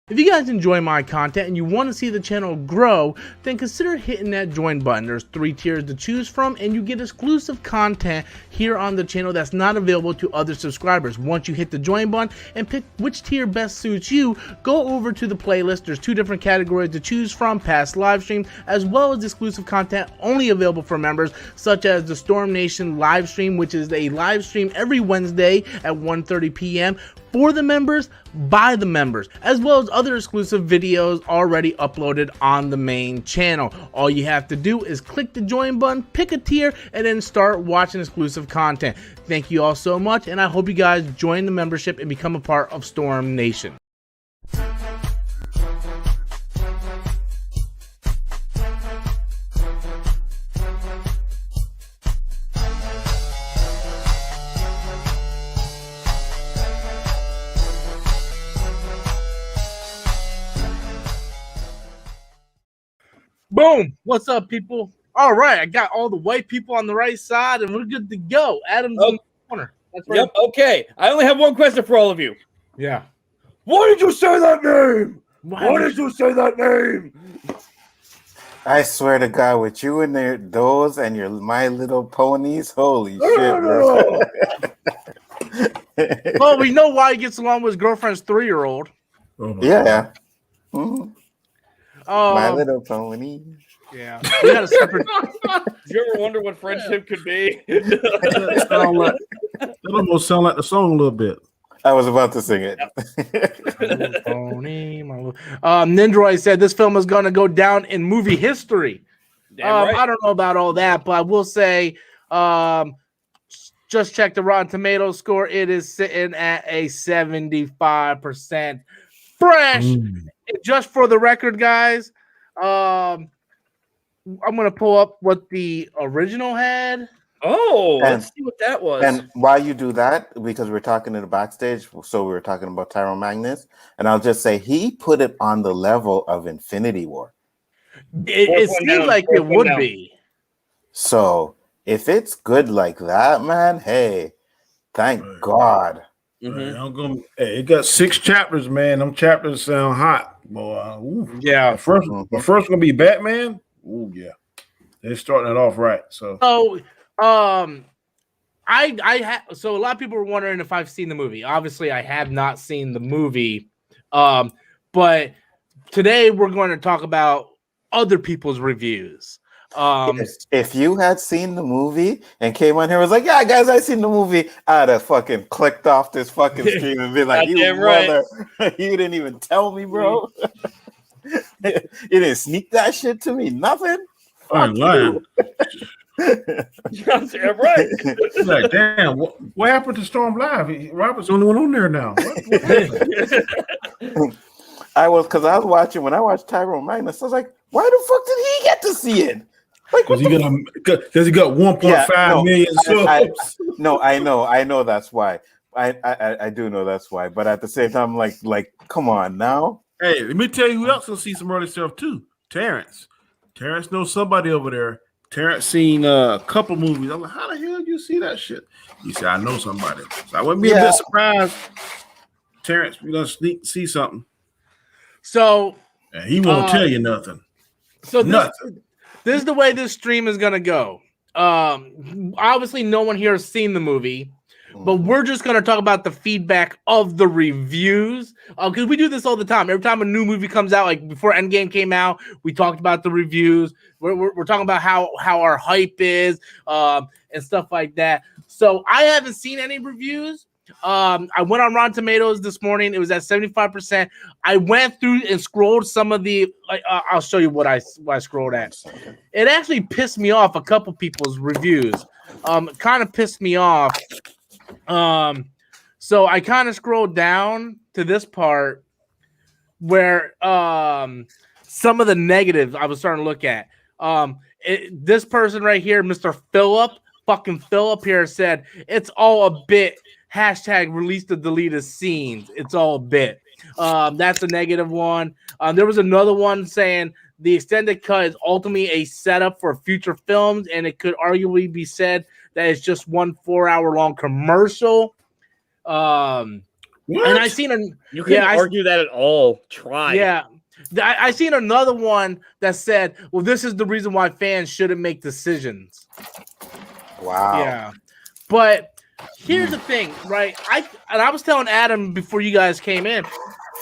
If you guys enjoy my content and you want to see the channel grow, then consider hitting that join button. There's 3 tiers to choose from, and you get exclusive content here on the channel that's not available to other subscribers. Once you hit the join button and pick which tier best suits you, go over to the playlist. There's 2 different categories to choose from: past live streams, as well as exclusive content only available for members, such as the Storm Nation live stream, which is a live stream every Wednesday at 1:30 p.m. for the members, by the members, as well as other exclusive videos already uploaded on the main channel. All you have to do is click the join button, pick a tier, and then start watching exclusive content. Thank you all so much, and I hope you guys join the membership and become a part of Storm Nation. Boom! What's up, people? All right, I got all the white people on the right side, and we're good to go. Adam's in the corner. That's right. Yep, okay. I only have one question for all of you. Yeah. Why did you say that name? Why did you say that name? I swear to God, with you and those and your My Little Ponies, holy shit, bro. Well, we know why he gets along with his girlfriend's 3-year-old. Yeah. Mm-hmm. My Um, Little Pony. yeah. We got a separate. Did you ever wonder what friendship could be? That almost sound like the song a little bit. I was about to sing it. My Little Pony, my little... Nindroid said this film is going to go down in movie history. Damn right. I don't know about all that, but I will say, just check the Rotten Tomatoes score. It is sitting at a 75% fresh. Just for the record, guys, I'm going to pull up what the original had. Oh, let's see what that was. And while you do that, because we're talking in the backstage, so we were talking about Tyrone Magnus, and I'll just say he put it on the level of Infinity War. It seems like it would be. So if it's good like that, man, hey, thank God. Mm-hmm. Hey, it got 6 chapters, man. Them chapters sound hot, boy. Yeah. The first gonna be Batman. Ooh, yeah. They're starting it off right. So a lot of people were wondering if I've seen the movie. Obviously, I have not seen the movie. But today we're going to talk about other people's reviews. If you had seen the movie and came on here and was like, yeah, guys, I seen the movie, I'd have fucking clicked off this fucking stream and been like, you brother, you didn't even tell me, bro. You didn't sneak that shit to me, nothing. I'm lying. You're damn right. Like, damn, what happened to Storm Live? Robert's the only one on there now. I was watching, when I watched Tyrone Magnus, I was like, why the fuck did he get to see it? Like, because he got 1.5 million subs. I know that's why. I do know that's why. But at the same time, like, come on now. Hey, let me tell you who else will see some early stuff too. Terrence knows somebody over there. Terrence seen a couple movies. I'm like, how the hell did you see that shit? He said, I know somebody. So I wouldn't be a bit surprised. Terrence, we're gonna see something. So and he won't tell you nothing. So this is the way this stream is gonna go. Obviously, no one here has seen the movie, but we're just gonna talk about the feedback of the reviews. Because we do this all the time. Every time a new movie comes out, like before Endgame came out, we talked about the reviews. We're talking about how our hype is, and stuff like that. So I haven't seen any reviews. I went on Rotten Tomatoes this morning. It was at 75%. I went through and scrolled some of the. I'll show you what I scrolled at. It actually pissed me off. A couple people's reviews. Kind of pissed me off. So I kind of scrolled down to this part where some of the negatives I was starting to look at. This person right here, Mr. Fucking Philip here said it's all a bit. Hashtag release the deleted scenes. It's all a bit. That's a negative one. There was another one saying the extended cut is ultimately a setup for future films, and it could arguably be said that it's just one 4-hour long commercial. What? And I seen You can't argue that at all. Try. Yeah. I seen another one that said, well, this is the reason why fans shouldn't make decisions. Wow. Yeah. But here's the thing, right? I was telling Adam before you guys came in,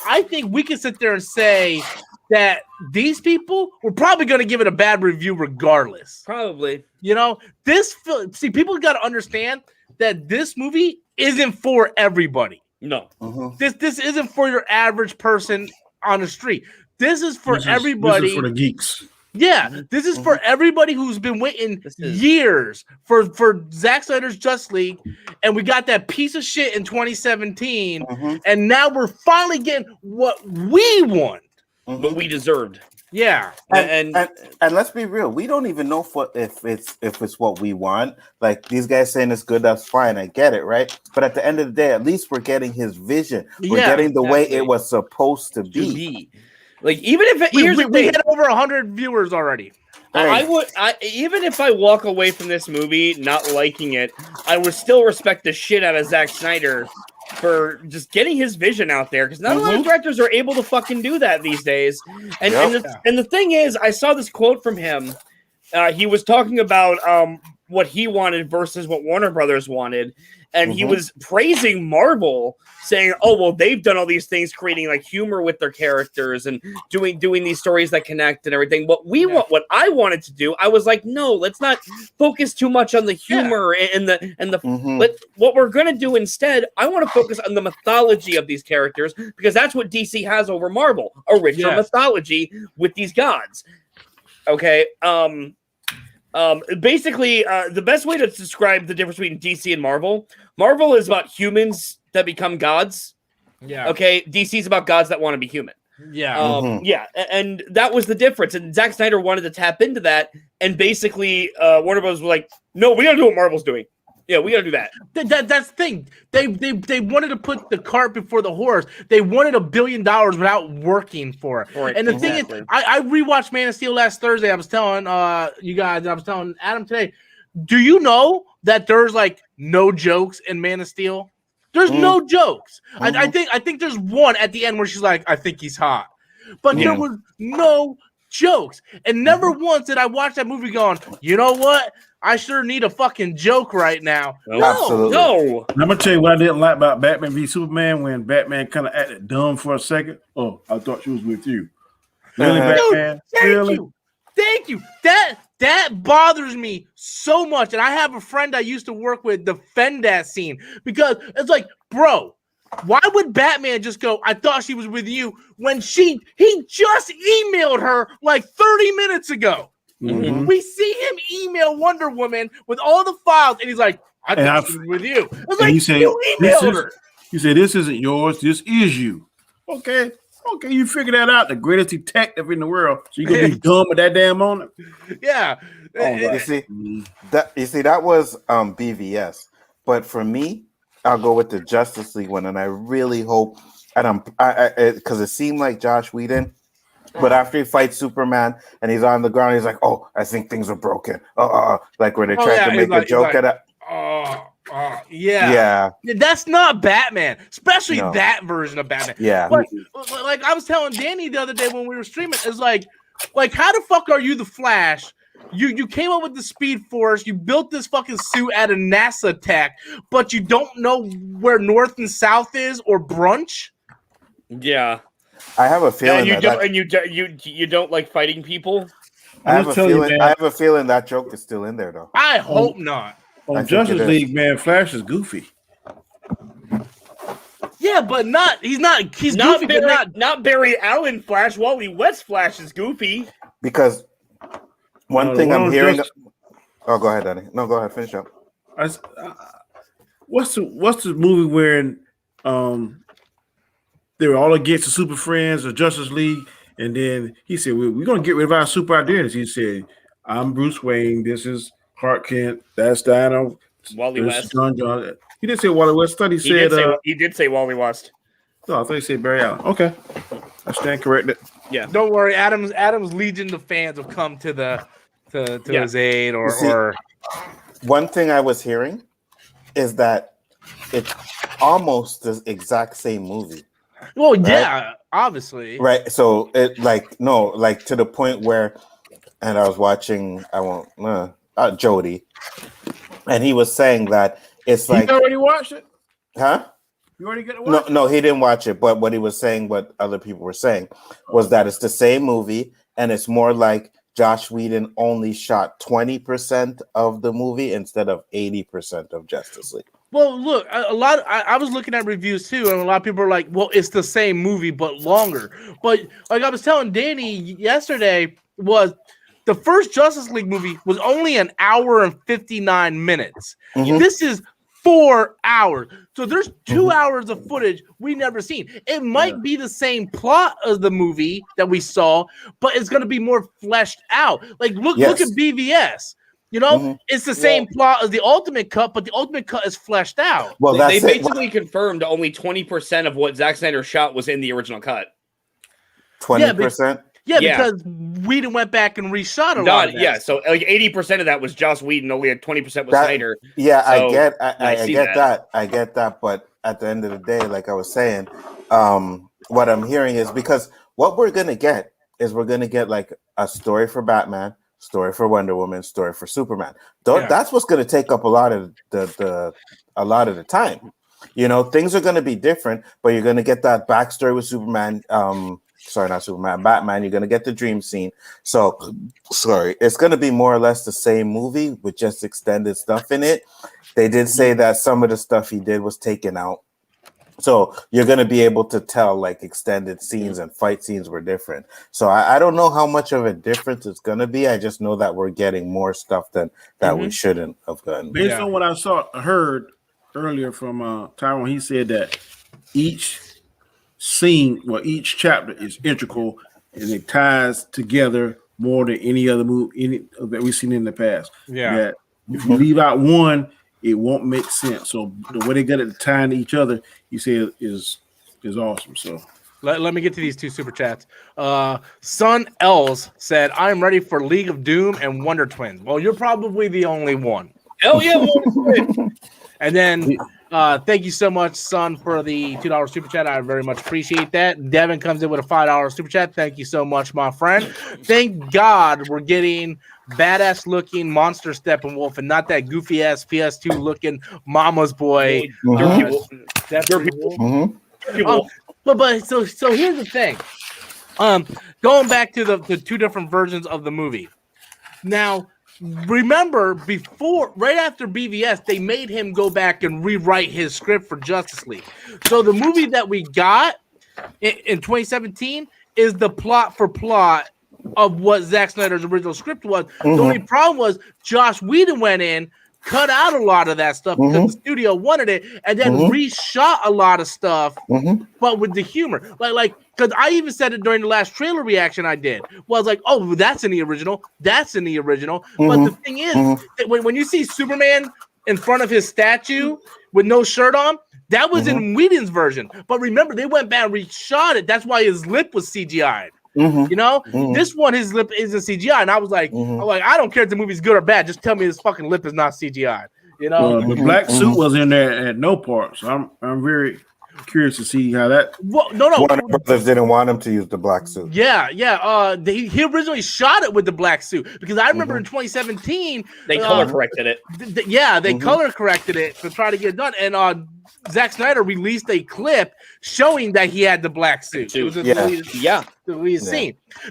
I think we can sit there and say that these people were probably going to give it a bad review regardless. Probably. You know, people got to understand that this movie isn't for everybody. No. This isn't for your average person on the street. This is for everybody. This is for the geeks. Yeah, this is for everybody who's been waiting years for Zack Snyder's Justice League, and we got that piece of shit in 2017, and now we're finally getting what we want. What we deserved. Yeah, and let's be real, we don't even know if it's what we want. Like these guys saying it's good, that's fine. I get it, right? But at the end of the day, at least we're getting his vision. We're getting the way it was supposed to be. Like even if we had over 100 viewers already. Even if I walk away from this movie not liking it, I would still respect the shit out of Zack Snyder for just getting his vision out there, because not a lot of directors are able to fucking do that these days. And the thing is, I saw this quote from him. He was talking about what he wanted versus what Warner Brothers wanted, and he was praising Marvel, saying, "Oh well, they've done all these things, creating like humor with their characters and doing these stories that connect and everything. What what I wanted to do, I was like, no, let's not focus too much on the humor and the. What we're gonna do instead, I want to focus on the mythology of these characters, because that's what DC has over Marvel, a richer mythology with these gods." Okay. Basically, the best way to describe the difference between DC and Marvel is about humans that become gods. Yeah. Okay. DC is about gods that want to be human. Yeah. Yeah. And that was the difference. And Zack Snyder wanted to tap into that. And basically, Warner Bros. Was like, no, we got to do what Marvel's doing. Yeah, we got to do that. That's the thing. They wanted to put the cart before the horse. They wanted $1 billion without working for it. Right, and the thing is, I rewatched Man of Steel last Thursday. I was telling you guys, I was telling Adam today, do you know that there's like no jokes in Man of Steel? There's no jokes. I think there's one at the end where she's like, I think he's hot. But there was no jokes. And never once did I watch that movie going, you know what? I sure need a fucking joke right now. No. I'm gonna tell you what I didn't like about Batman v Superman, when Batman kind of acted dumb for a second. Oh, I thought she was with you. Really, Batman? Thank you. That bothers me so much. And I have a friend I used to work with defend that scene, because it's like, bro, why would Batman just go, I thought she was with you, when he just emailed her like 30 minutes ago? We see him email Wonder Woman with all the files, and he's like, I thought she was with you. I was like, you emailed her. You said, this isn't yours, this is you. Okay, you figure that out. The greatest detective in the world. So you gonna be dumb at that damn moment? Yeah. You see, that was BVS. But for me, I'll go with the Justice League one, and I really hope, and because it seemed like Josh Whedon. But after he fights Superman and he's on the ground, he's like, "Oh, I think things are broken." Like when they tried to make a joke at it. Yeah. That's not Batman, especially that version of Batman. Yeah. But like I was telling Danny the other day when we were streaming, it's like how the fuck are you the Flash? You came up with the Speed Force. You built this fucking suit out of NASA tech, but you don't know where North and South is or brunch. Yeah. I have a feeling you don't like fighting people. I have a feeling that joke is still in there, though. I hope not. On Justice League, man, Flash is goofy. Yeah, but he's goofy, but not Barry Allen Flash. Wally West Flash is goofy. Because one thing I'm hearing. Oh, go ahead, Danny. No, go ahead. Finish up. What's the movie where they were all against the Super Friends or Justice League, and then he said, we're going to get rid of our super identities. He said, I'm Bruce Wayne, this is Clark Kent, that's Diana, Wally West. John. He didn't say Wally West. He did say Wally West. No, I thought he said Barry Allen. Okay. I stand corrected. Yeah. Don't worry, Adam's legion of fans have come to his aid or one thing I was hearing is that almost the exact same movie. Well, right? yeah, obviously. Right. So it like to the point where, and I was watching Jody, and he was saying that it's like, you already watched it, huh? You already get to watch it? No, he didn't watch it. But what he was saying, what other people were saying, was that it's the same movie, and it's more like Josh Whedon only shot 20% of the movie instead of 80% of Justice League. Well, look, I was looking at reviews too, and a lot of people are like, well, it's the same movie, but longer. But like I was telling Danny yesterday, was the first Justice League movie was only an hour and 59 minutes. Mhm. This is 4 hours. So there's 2 hours of footage we never seen. It might be the same plot as the movie that we saw, but it's going to be more fleshed out. Like, look at BVS. You know, it's the same plot as the Ultimate Cut, but the Ultimate Cut is fleshed out. Well, they basically confirmed only 20% of what Zack Snyder shot was in the original cut. 20%? Yeah, because Whedon went back and reshot a lot of that. Yeah, so like 80% of that was Joss Whedon, only had 20% was Snyder. Yeah, so I get that. But at the end of the day, like I was saying, what I'm hearing is because what we're gonna get is like a story for Batman, story for Wonder Woman, story for Superman. That's what's gonna take up a lot of the time. You know, things are gonna be different, but you're gonna get that backstory with Superman. Sorry, not Superman, Batman. You're gonna get the dream scene. So, sorry, it's gonna be more or less the same movie with just extended stuff in it. They did say that some of the stuff he did was taken out, so you're gonna be able to tell like extended scenes and fight scenes were different. So I don't know how much of a difference it's gonna be. I just know that we're getting more stuff than that we shouldn't have gotten. Based on what I heard earlier from Tyrone, he said that each scene, each chapter is integral and it ties together more than any other movie that we've seen in the past. Yeah. That if you leave out one, it won't make sense. So the way they got it tying to each other, he said is awesome. So let me get to these two super chats. Son Els said, "I'm ready for League of Doom and Wonder Twins." Well, you're probably the only one. Hell yeah, And then thank you so much, Son, for the $2 super chat. I very much appreciate that. Devin comes in with a $5 super chat. Thank you so much, my friend. Thank God we're getting badass looking Monster Steppenwolf and not that goofy ass PS2 looking Mama's Boy. But so here's the thing. Going back to the two different versions of the movie. Now, remember, right after BVS, they made him go back and rewrite his script for Justice League. So the movie that we got in 2017 is the plot for plot of what Zack Snyder's original script was. The only problem was Josh Whedon went in, cut out a lot of that stuff because the studio wanted it, and then reshot a lot of stuff, but with the humor. Like, because I even said it during the last trailer reaction I did. Was like, oh, that's in the original. That's in the original. But the thing is, that when you see Superman in front of his statue with no shirt on, that was in Whedon's version. But remember, they went back and reshot it. That's why his lip was CGI'd. You know, this one, his lip isn't CGI, and I was like, I don't care if the movie's good or bad. Just tell me his fucking lip is not CGI. You know, the black suit was in there at no part, so I'm very curious to see how that. Well, no. Warner Brothers didn't want him to use the black suit. Yeah. He originally shot it with the black suit because I remember in 2017 they color corrected it. They color corrected it to try to get it done, and Zack Snyder released a clip showing that he had the black suit. It was the deleted scene.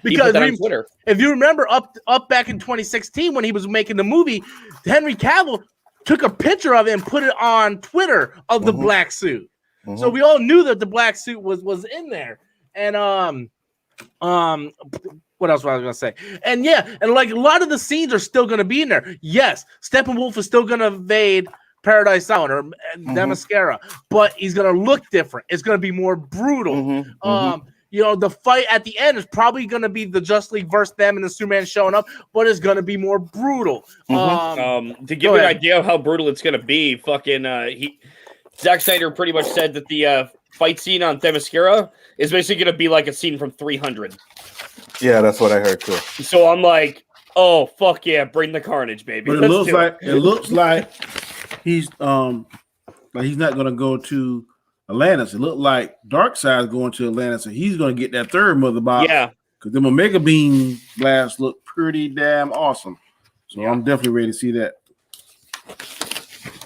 Because on Twitter. If you remember up back in 2016 when he was making the movie, Henry Cavill took a picture of it and put it on Twitter of the black suit. So we all knew that the black suit was in there. And what else was I gonna say? And like a lot of the scenes are still gonna be in there. Yes, Steppenwolf is still gonna invade Paradise Island or Themyscira, but he's gonna look different. It's gonna be more brutal. You know, the fight at the end is probably gonna be the Justice League versus them and the Superman showing up, but it's gonna be more brutal. To give you an idea of how brutal it's gonna be, Zack Snyder pretty much said that the fight scene on Themyscira is basically gonna be like a scene from 300. Yeah, that's what I heard too. So I'm like, oh fuck yeah, bring the carnage, baby. But it looks like he's like he's not going to go to Atlantis. It looked like Darkseid's going to Atlantis, and he's going to get that third mother box. Yeah, because them Omega Beam blasts look pretty damn awesome. So I'm definitely ready to see that.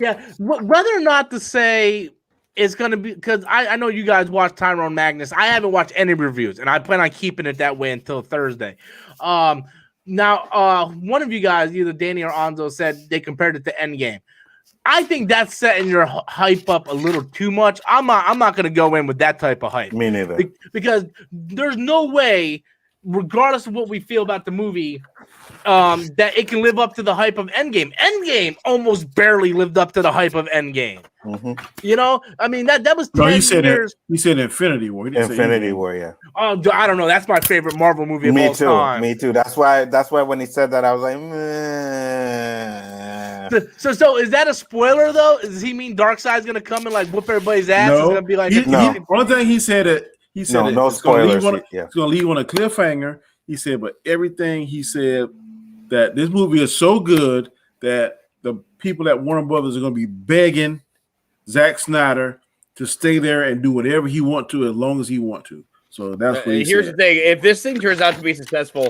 Yeah, whether or not to say it's going to be, because I know you guys watch Tyrone Magnus. I haven't watched any reviews, and I plan on keeping it that way until Thursday. Now, one of you guys, either Danny or Anzo, said they compared it to Endgame. I think that's setting your hype up a little too much. I'm not going to go in with that type of hype. Me neither. Because there's no way, regardless of what we feel about the movie, that it can live up to the hype of Endgame. Endgame almost barely lived up to the hype of Endgame. Mm-hmm. You know, I mean that was 10 years. He said Infinity War. Infinity War, yeah. Oh, I don't know. That's my favorite Marvel movie of all time. Me too. That's why when he said that, I was like, meh. So is that a spoiler though? Does he mean Darkseid's gonna come and like whoop everybody's ass? No. It's gonna be like one thing he said that he said no spoilers. It's gonna leave on a cliffhanger. He said, but everything he said that this movie is so good that the people at Warner Brothers are gonna be begging Zack Snyder to stay there and do whatever he want to as long as he want to. So that's what he here's said. the thing: if this thing turns out to be successful,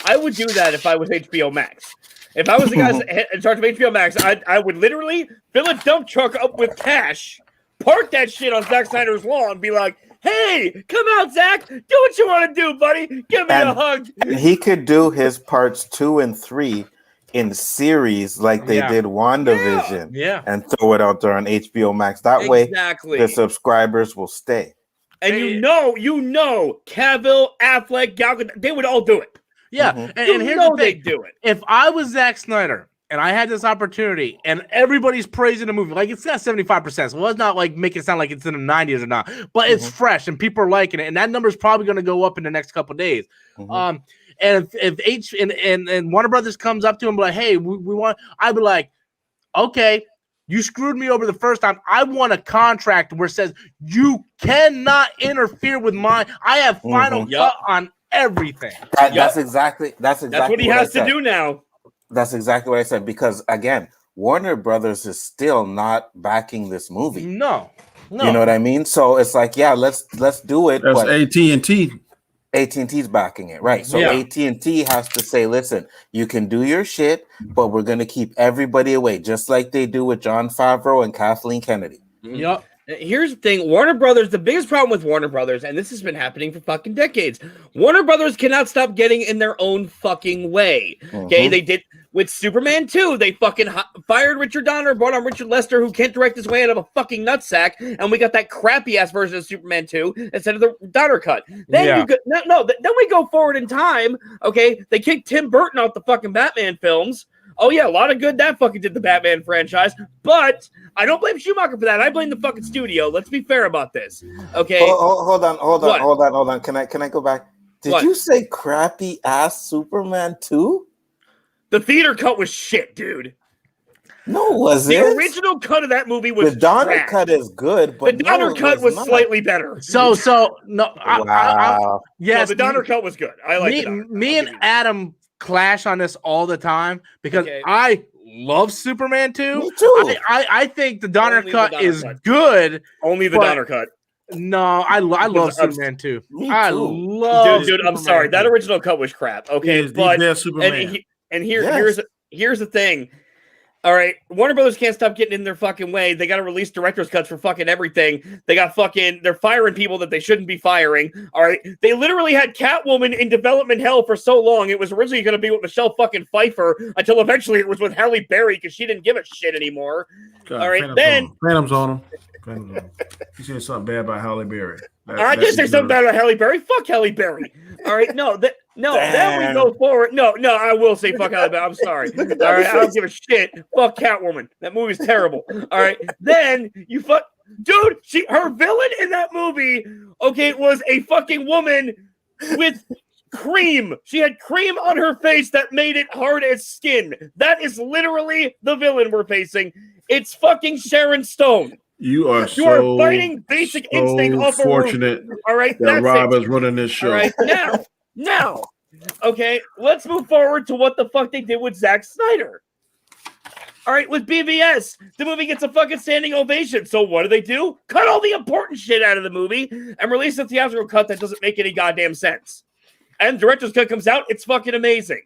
I would do that if I was HBO Max. If I was the guys in charge of HBO Max, I would literally fill a dump truck up with cash, park that shit on Zack Snyder's lawn, and be like, "Hey, come out, Zack! Do what you want to do, buddy. Give me a hug." And he could do his parts 2 and 3 in series like they did WandaVision, and throw it out there on HBO Max. That way, the subscribers will stay. And you know, Cavill, Affleck, Gal Gadot, they would all do it. Yeah, and here's the thing: do it. If I was Zack Snyder and I had this opportunity, and everybody's praising the movie, like it's got 75%, so it's not like make it sound like it's in the 90s or not, but it's fresh and people are liking it, and that number is probably going to go up in the next couple of days. And if Warner Brothers comes up to him like, "Hey, we want," I'd be like, "Okay, you screwed me over the first time. I want a contract where it says you cannot interfere with mine. I have final cut on everything." That's exactly what he has to do now. That's exactly what I said, because again, Warner Brothers is still not backing this movie. No. You know what I mean? So it's like, yeah, let's do it. That's AT&T. AT&T's backing it, right? So AT&T has to say, listen, you can do your shit, but we're going to keep everybody away, just like they do with Jon Favreau and Kathleen Kennedy. Yep. Here's the thing, Warner Brothers, the biggest problem with Warner Brothers, and this has been happening for fucking decades, Warner Brothers cannot stop getting in their own fucking way. Okay, they did with Superman 2, they fucking fired Richard Donner, brought on Richard Lester, who can't direct his way out of a fucking nutsack, and we got that crappy-ass version of Superman 2 instead of the Donner cut. Then then we go forward in time, okay, they kicked Tim Burton out the fucking Batman films. Oh, yeah, a lot of good that fucking did the Batman franchise, but I don't blame Schumacher for that. I blame the fucking studio. Let's be fair about this. Okay. Hold on. Can I go back? Did you say crappy ass Superman 2? The theater cut was shit, dude. No, was the it? The original cut of that movie was the Donner cut is good, but the Donner cut was slightly better. So no, yes, the Donner cut was good. I like me and Adam clash on this all the time because I love Superman 2. Me too. I think the Donner cut is good. Only the Donner cut. No, I love Superman 2. I love dude. I'm sorry, that original cut was crap. Okay, but here's the thing. All right, Warner Brothers can't stop getting in their fucking way. They got to release director's cuts for fucking everything. They're firing people that they shouldn't be firing. All right, they literally had Catwoman in development hell for so long. It was originally going to be with Michelle fucking Pfeiffer until eventually it was with Halle Berry because she didn't give a shit anymore. God, all right, Phantom's on him. You said something bad about Halle Berry. I did say something bad about Halle Berry. Fuck Halle Berry. All right, then we go forward. No, I will say fuck Halle Berry. I'm sorry. All right, I don't give a shit. Fuck Catwoman. That movie's terrible. All right, then you fuck, dude. Her villain in that movie, was a fucking woman with cream. She had cream on her face that made it hard as skin. That is literally the villain we're facing. It's fucking Sharon Stone. You are fighting Basic Instinct off a fortunate. All right, that Rob is running this show. All right, now, okay, let's move forward to what the fuck they did with Zack Snyder. All right, with BVS, the movie gets a fucking standing ovation. So what do? Cut all the important shit out of the movie and release a theatrical cut that doesn't make any goddamn sense. And the director's cut comes out, it's fucking amazing.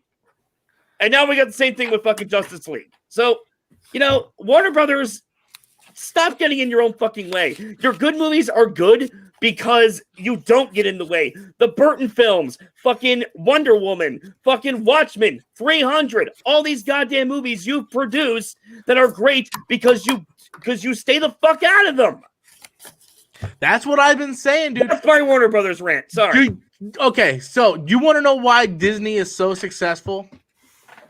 And now we got the same thing with fucking Justice League. So, Warner Brothers, stop getting in your own fucking way. Your good movies are good because you don't get in the way. The Burton films, fucking Wonder Woman, fucking Watchmen, 300, all these goddamn movies you produce that are great because you stay the fuck out of them. That's what I've been saying, dude. That's my Warner Brothers rant. Sorry. Dude, okay, so you want to know why Disney is so successful?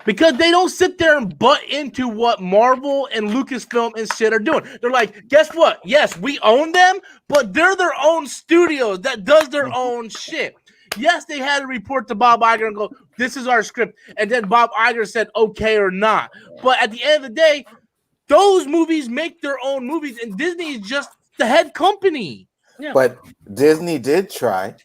Because they don't sit there and butt into what Marvel and Lucasfilm and shit are doing. They're like, guess what? Yes, we own them, but they're their own studios that does their own shit. Yes, they had to report to Bob Iger and go, this is our script. And then Bob Iger said, okay or not. But at the end of the day, those movies make their own movies, and Disney is just the head company. Yeah. But Disney did try,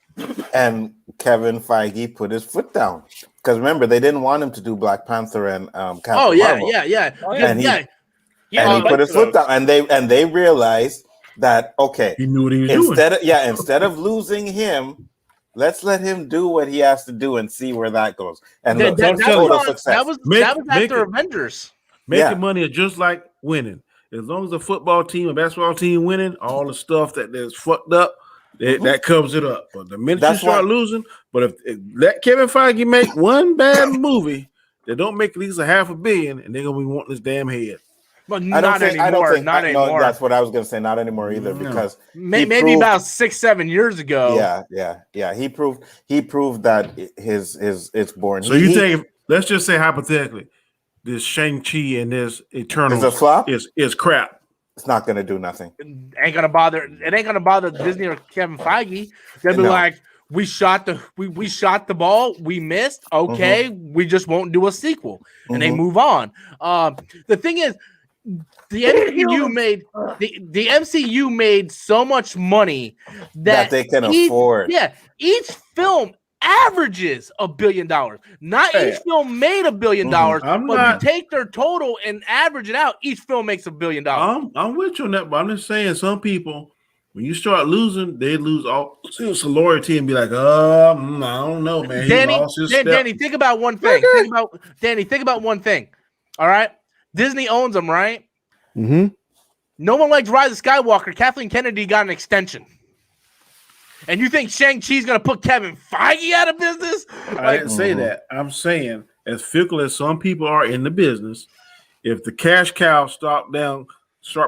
and Kevin Feige put his foot down. Because remember, they didn't want him to do Black Panther and Captain Marvel. Yeah. And he put his foot down, and they realized that he knew what he was doing. Instead of losing him, let's let him do what he has to do and see where that goes. And look, total success. That was after Avengers. Making money is just like winning. As long as a football team, a basketball team winning, all the stuff that's fucked up, that covers it up. But the minute you start losing, but if let Kevin Feige make one bad movie that don't make at least $500 million, and they're gonna be wanting this damn head. But not anymore. Not anymore. That's what I was gonna say. Not anymore either, because maybe about 6-7 years ago. Yeah. He proved that it's born. So you think? Let's just say hypothetically, this Shang-Chi and this Eternals is a flop. Is crap. It's not going to do nothing. It ain't gonna bother Disney or Kevin Feige. They'll be like, we shot the ball, we missed. Okay, we just won't do a sequel, and they move on. The thing is, the MCU made so much money that they can afford. Yeah, each film averages $1 billion. Not each film made $1 billion, but you take their total and average it out, each film makes $1 billion. I'm with you on that, but I'm just saying some people, when you start losing, they lose all sense of loyalty and be like, I don't know, man. Danny, think about one thing. Think about one thing. All right, Disney owns them, right? Mm-hmm. No one likes Rise of Skywalker. Kathleen Kennedy got an extension. And you think Shang-Chi's going to put Kevin Feige out of business? I didn't say that. I'm saying, as fickle as some people are in the business, if the cash cow start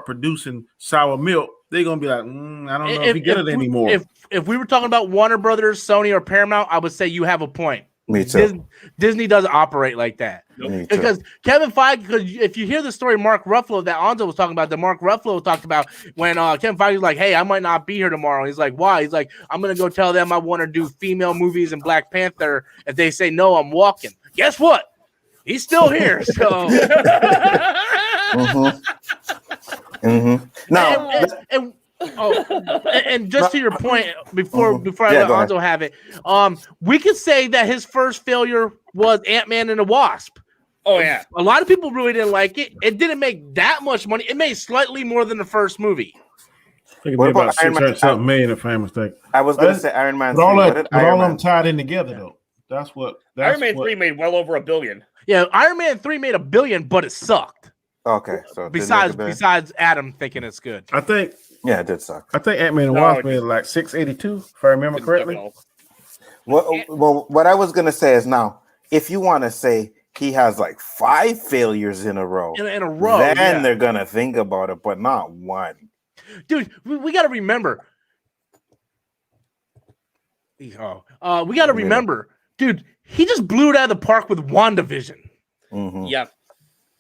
producing sour milk, they're going to be like, I don't know if we get it anymore. If we were talking about Warner Brothers, Sony, or Paramount, I would say you have a point. Me too. Disney doesn't operate like that. Because Kevin Feige, because if you hear the story Mark Ruffalo that Anzo was talking about, that Mark Ruffalo talked about when Kevin Feige was like, hey, I might not be here tomorrow. He's like, why? He's like, I'm going to go tell them I want to do female movies and Black Panther. If they say no, I'm walking. Guess what? He's still here. So. Now, and just to your point, before I let Anzo have it, we could say that his first failure was Ant-Man and the Wasp. Oh yeah, a lot of people really didn't like it. It didn't make that much money. It made slightly more than the first movie. I think it made about $600 million, if I'm mistaken. I was going to say Iron Man. But all of them tied in together, though. That's Iron Man 3 made well over $1 billion. Yeah, Iron Man 3 made $1 billion, but it sucked. Okay, so besides Adam thinking it's good. I think. Yeah, it did suck. I think Ant-Man and Wasp made like 682, if I remember correctly. Well, what I was going to say is now, if you want to say he has like 5 failures in a row, then they're going to think about it, but not one. Dude, we got to remember. We got to remember, dude, he just blew it out of the park with WandaVision. Mm-hmm. Yep.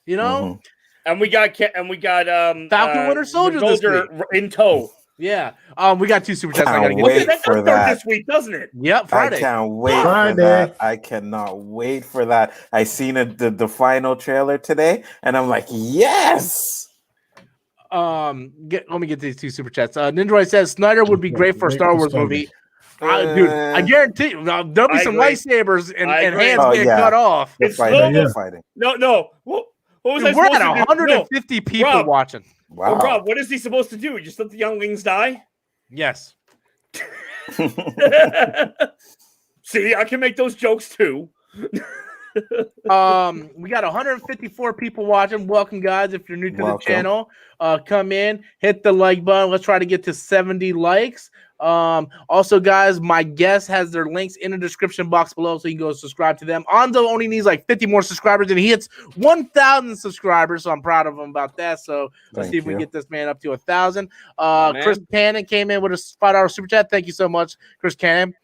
You know? And we got Falcon Winter Soldier in tow. Yeah. We got 2 super chats. I gotta wait for that this week, doesn't it? Yep, Friday. I can't wait for that. I cannot wait for that. I seen the final trailer today, and I'm like, yes. Let me get these 2 super chats. Nindroid says Snyder would be great for a Star Wars movie. Dude, I guarantee you, there'll be some lightsabers and hands being cut off. It's fighting. No. What was Dude, I we're supposed at to do? 150 people Rob. watching. Wow. Oh, Rob, what is he supposed to do? Just let the younglings die? Yes. See, I can make those jokes too. We got 154 people watching. Welcome, guys. If you're new to the channel, come in, hit the like button. Let's try to get to 70 likes. Also, guys, my guest has their links in the description box below, so you can go subscribe to them. Anzo only needs like 50 more subscribers, and he hits 1,000 subscribers, so I'm proud of him about that. So let's see if we get this man up to 1,000. Chris Cannon came in with a $5 super chat. Thank you so much, Chris Cannon.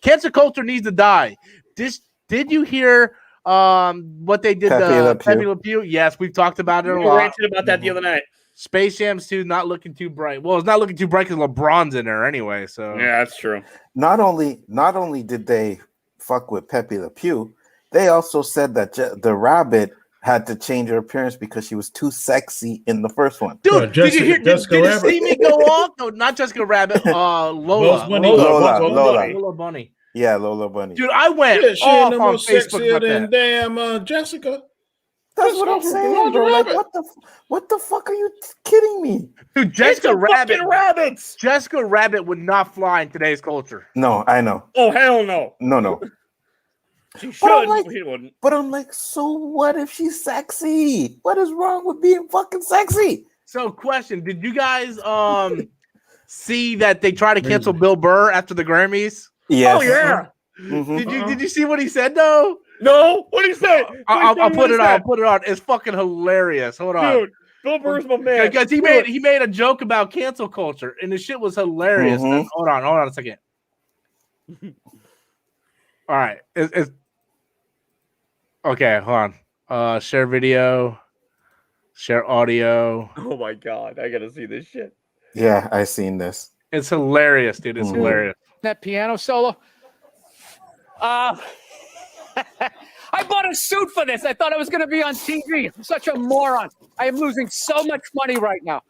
Cancer culture needs to die. Did you hear what they did to Pepe Le Pew? Yes, we've talked about it a lot. We ranted about that the other night. Space Jam 2 not looking too bright. Well, it's not looking too bright because LeBron's in there anyway. So yeah, that's true. Not only did they fuck with Pepe Le Pew, they also said that the rabbit had to change her appearance because she was too sexy in the first one. Dude, did you hear? Did you see me go off? No, not Jessica Rabbit. Lola Bunny. Yeah, Lola Bunny. Dude, I went off on Facebook about that. Damn Jessica. That's what I'm saying, bro. Like, what the fuck are you kidding me? Dude, Jessica Rabbit would not fly in today's culture. No, I know. Oh, hell no. No. She should, he wouldn't. But I'm like, so what if she's sexy? What is wrong with being fucking sexy? So, question, did you guys see that they tried to cancel Bill Burr after the Grammys? Yes. Oh, yeah. Mm-hmm. Did you see what he said, though? No, what did he say? I'll put it on. I'll put it on. It's fucking hilarious. Hold on, dude. Bill Burr's my man. Because he made a joke about cancel culture, and the shit was hilarious. Mm-hmm. Hold on a second. All right, it's okay. Hold on. Share video, share audio. Oh my god, I gotta see this shit. Yeah, I seen this. It's hilarious, dude. It's hilarious. That piano solo. I bought a suit for this. I thought I was going to be on TV. I'm such a moron. I am losing so much money right now.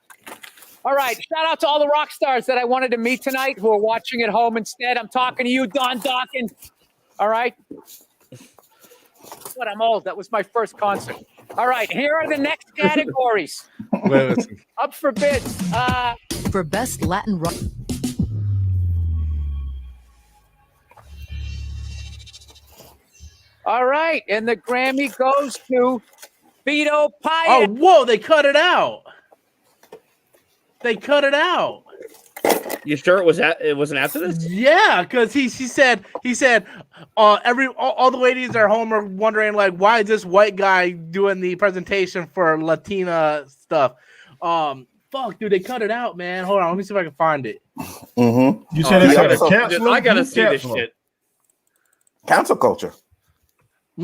All right. Shout out to all the rock stars that I wanted to meet tonight who are watching at home instead. I'm talking to you, Don Dawkins. All right. But I'm old. That was my first concert. All right. Here are the next categories. Up for bids. For best Latin rock. All right, and the Grammy goes to Vito Paez. Oh, whoa! They cut it out. You sure it wasn't after this? Yeah, because he said all the ladies at home are wondering like why is this white guy doing the presentation for Latina stuff? Fuck, dude, they cut it out, man. Hold on, let me see if I can find it. Mm-hmm. You said I gotta see this shit. Cancel culture.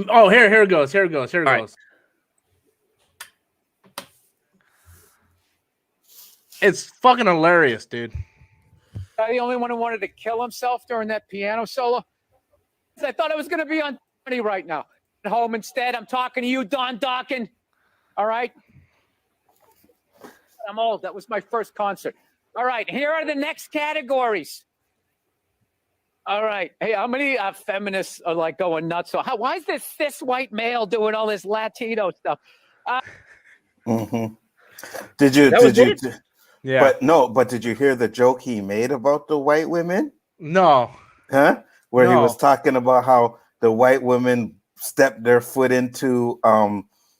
Oh, here it goes. Here it goes. Right. It's fucking hilarious, dude. Am I the only one who wanted to kill himself during that piano solo? I thought I was going to be on TV right now. At home instead, I'm talking to you, Don Dawkins. All right? I'm old. That was my first concert. All right, here are the next categories. All right. Hey, how many feminists are like going nuts? So why is this cis white male doing all this Latino stuff? Did you? Yeah. But did you hear the joke he made about the white women? No. Huh? Where he was talking about how the white women stepped their foot into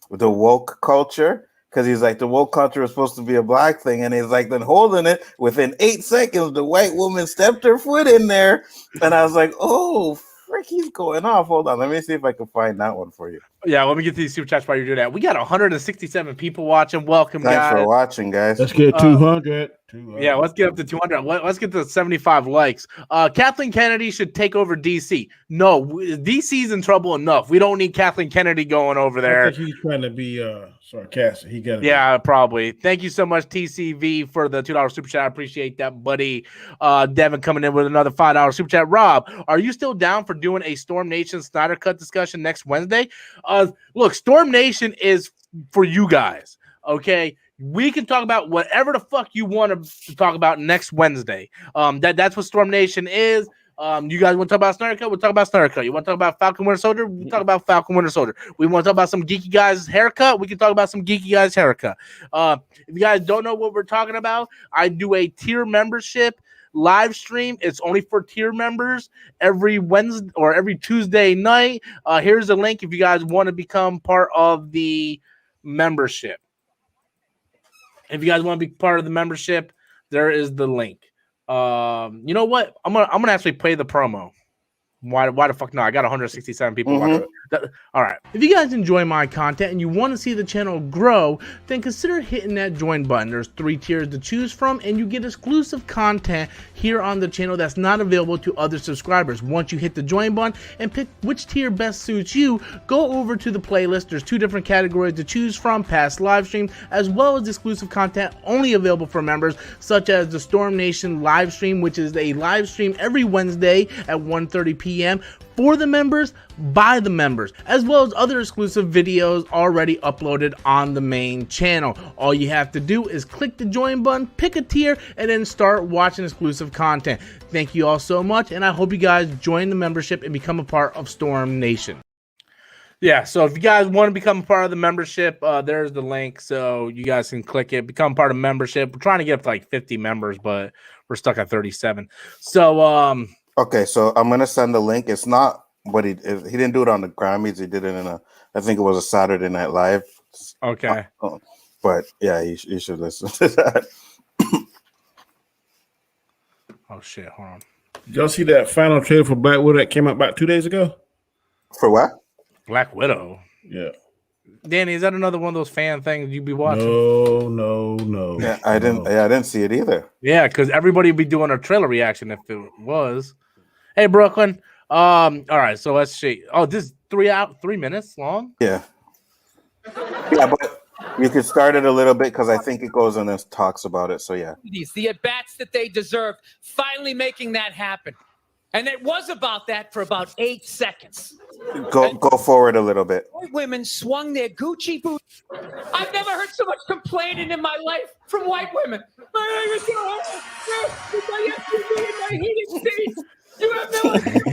the woke culture. Because he's like, the woke culture is supposed to be a black thing. And he's like, then holding it within 8 seconds, the white woman stepped her foot in there. And I was like, oh, frick, he's going off. Hold on. Let me see if I can find that one for you. Yeah, let me get to these super chats while you do that. We got 167 people watching. Welcome, guys. Thanks for watching, guys. Let's get 200. Yeah, let's get up to 200. Let's get to 75 likes. Kathleen Kennedy should take over DC. No, DC's in trouble enough. We don't need Kathleen Kennedy going over there. I think he's trying to be sarcastic. He got it. Yeah, probably. Thank you so much, TCV, for the $2 super chat. I appreciate that, buddy. Devin coming in with another $5 super chat. Rob, are you still down for doing a Storm Nation Snyder Cut discussion next Wednesday? Look, Storm Nation is for you guys, okay? We can talk about whatever the fuck you want to talk about next Wednesday. That's what Storm Nation is. You guys want to talk about Snyder Cut? We'll talk about Snyder Cut. You want to talk about Falcon Winter Soldier? We'll talk about Falcon Winter Soldier. We want to talk about some geeky guys' haircut? We can talk about some geeky guys' haircut. If you guys don't know what we're talking about, I do a tier membership live stream. It's only for tier members every Wednesday or every Tuesday night. Here's the link if you guys want to become part of the membership. If you guys want to be part of the membership, there is the link. You know what? I'm gonna actually play the promo. Why the fuck not? I got 167 people. All right. If you guys enjoy my content and you want to see the channel grow, then consider hitting that join button. There's 3 tiers to choose from, and you get exclusive content here on the channel that's not available to other subscribers. Once you hit the join button and pick which tier best suits you, go over to the playlist. There's 2 different categories to choose from: past live streams as well as exclusive content only available for members, such as the Storm Nation live stream, which is a live stream every Wednesday at 1:30 p.m. for the members, by the members, as well as other exclusive videos already uploaded on the main channel. All you have to do is click the join button, pick a tier, and then start watching exclusive content. Thank you all so much, and I hope you guys join the membership and become a part of Storm Nation. Yeah, so if you guys want to become a part of the membership, there's the link, so you guys can click it, become part of membership. We're trying to get up to like 50 members, but we're stuck at 37. So, okay, so I'm gonna send the link. It's not what he didn't do it on the Grammys. He did it in I think it was a Saturday Night Live. Okay, but yeah, you should listen to that. Oh shit, hold on. Did y'all see that final trailer for Black Widow that came out about 2 days ago? For what? Black Widow. Yeah. Danny, is that another one of those fan things you be watching? No. Yeah, I didn't see it either. Yeah, because everybody would be doing a trailer reaction if it was. Hey, Brooklyn. All right, so let's see. Oh, this is 3 minutes long? Yeah. Yeah, but you could start it a little bit because I think it goes and talks about it. So yeah. The at-bats that they deserved, finally making that happen. And it was about that for about 8 seconds. Go forward a little bit. White women swung their Gucci boots. I've never heard so much complaining in my life from white women. My heated seats. You have no idea.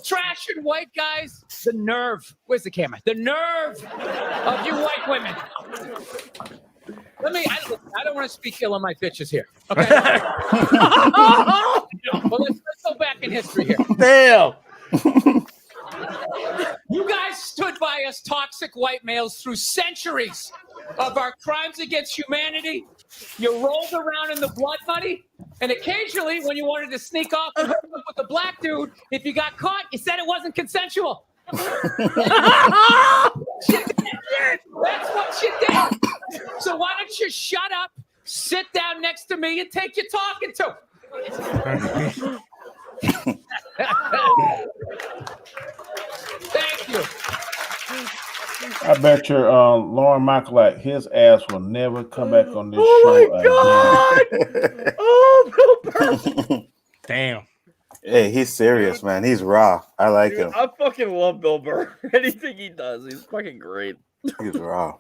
Trash and white guys. The nerve. Where's the camera? The nerve of you white women. I don't want to speak ill on my bitches here. Okay. Well, let's go back in history here. Damn. You guys stood by us toxic white males through centuries of our crimes against humanity. You rolled around in the blood money, and occasionally, when you wanted to sneak off and hook up with a black dude, if you got caught, you said it wasn't consensual. That's what you did. So why don't you shut up, sit down next to me, and take your talking to? Thank you. I bet your Lauren Michael, his ass will never come back on this show. God. Oh, Bill Burr. Damn. Hey, he's serious, man. He's raw. I like him. I fucking love Bill Burr. Anything he does, he's fucking great. He's raw.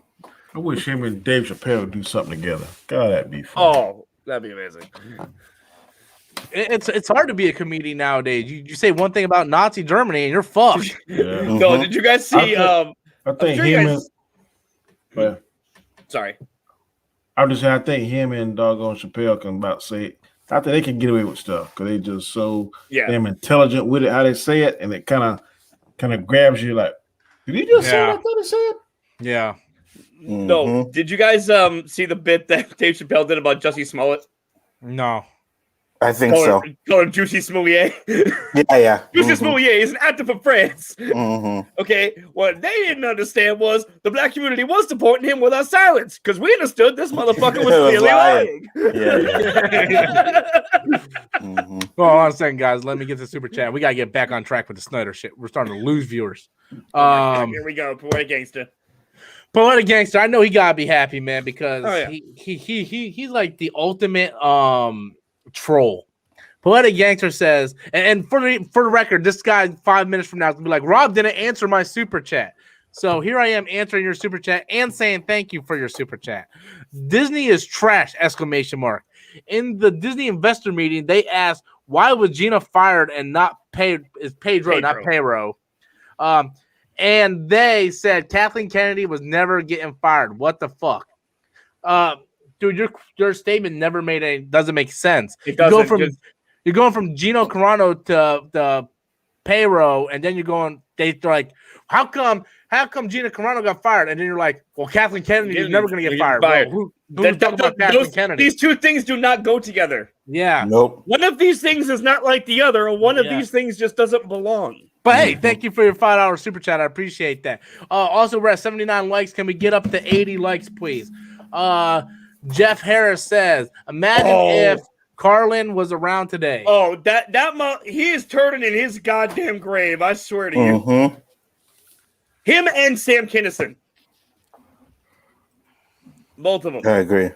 I wish him and Dave Chappelle would do something together. God, that'd be fun. Oh, that'd be amazing. It's hard to be a comedian nowadays. You say one thing about Nazi Germany and you're fucked. Yeah. No, did you guys see? I think him and. Sorry. I'm just saying, I think him and doggone Chappelle can about say it. I think they can get away with stuff because they just so damn intelligent with it, how they say it, and it kind of grabs you like, did he just say what I thought he said? Yeah. No. Did you guys see the bit that Dave Chappelle did about Jussie Smollett? No. I think so. Call him Juicy Smollett. Yeah. Juicy Smollett is an actor for France. Mm-hmm. Okay, what they didn't understand was the black community was supporting him with our silence because we understood this motherfucker was clearly lying. Well, hold on a second, guys. Let me get the super chat. We gotta get back on track with the Snyder shit. We're starting to lose viewers. Here we go. Poetic Gangster. Poetic Gangster. I know he gotta be happy, man, because he's like the ultimate troll. Poetic Gangster says, and for the record, this guy 5 minutes from now is gonna be like, Rob didn't answer my super chat. So here I am answering your super chat and saying thank you for your super chat. Disney is trash! ! In the Disney investor meeting, they asked why was Gina fired and not paid? Is Pedro, not Pedro? And they said Kathleen Kennedy was never getting fired. What the fuck? Dude, your statement never doesn't make sense. It doesn't. You're going from Gino Carano to Pedro, and then you're going. They're like, how come Gina Carano got fired? And then you're like, well, Kathleen Kennedy is never going to get fired. Well, who's talking about Kathleen Kennedy? These two things do not go together. Yeah. Nope. One of these things is not like the other, or one of these things just doesn't belong. But hey, thank you for your $5 super chat. I appreciate that. Also, we're at 79 likes. Can we get up to 80 likes, please? Jeff Harris says, imagine if Carlin was around today. Oh, he is turning in his goddamn grave. I swear to you. Him and Sam Kinison. Both of them. I agree.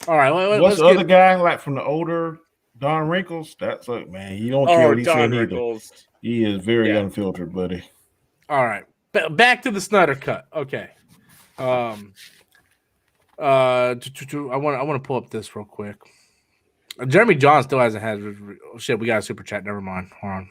All right. What's the other guy like from the older Don Rickles? That's like, man, you don't care what he said either. He is very unfiltered, buddy. All right. Back to the Snyder Cut. Okay. I want to pull up this real quick. Jeremy John still hasn't had shit. We got a super chat. Never mind. Hold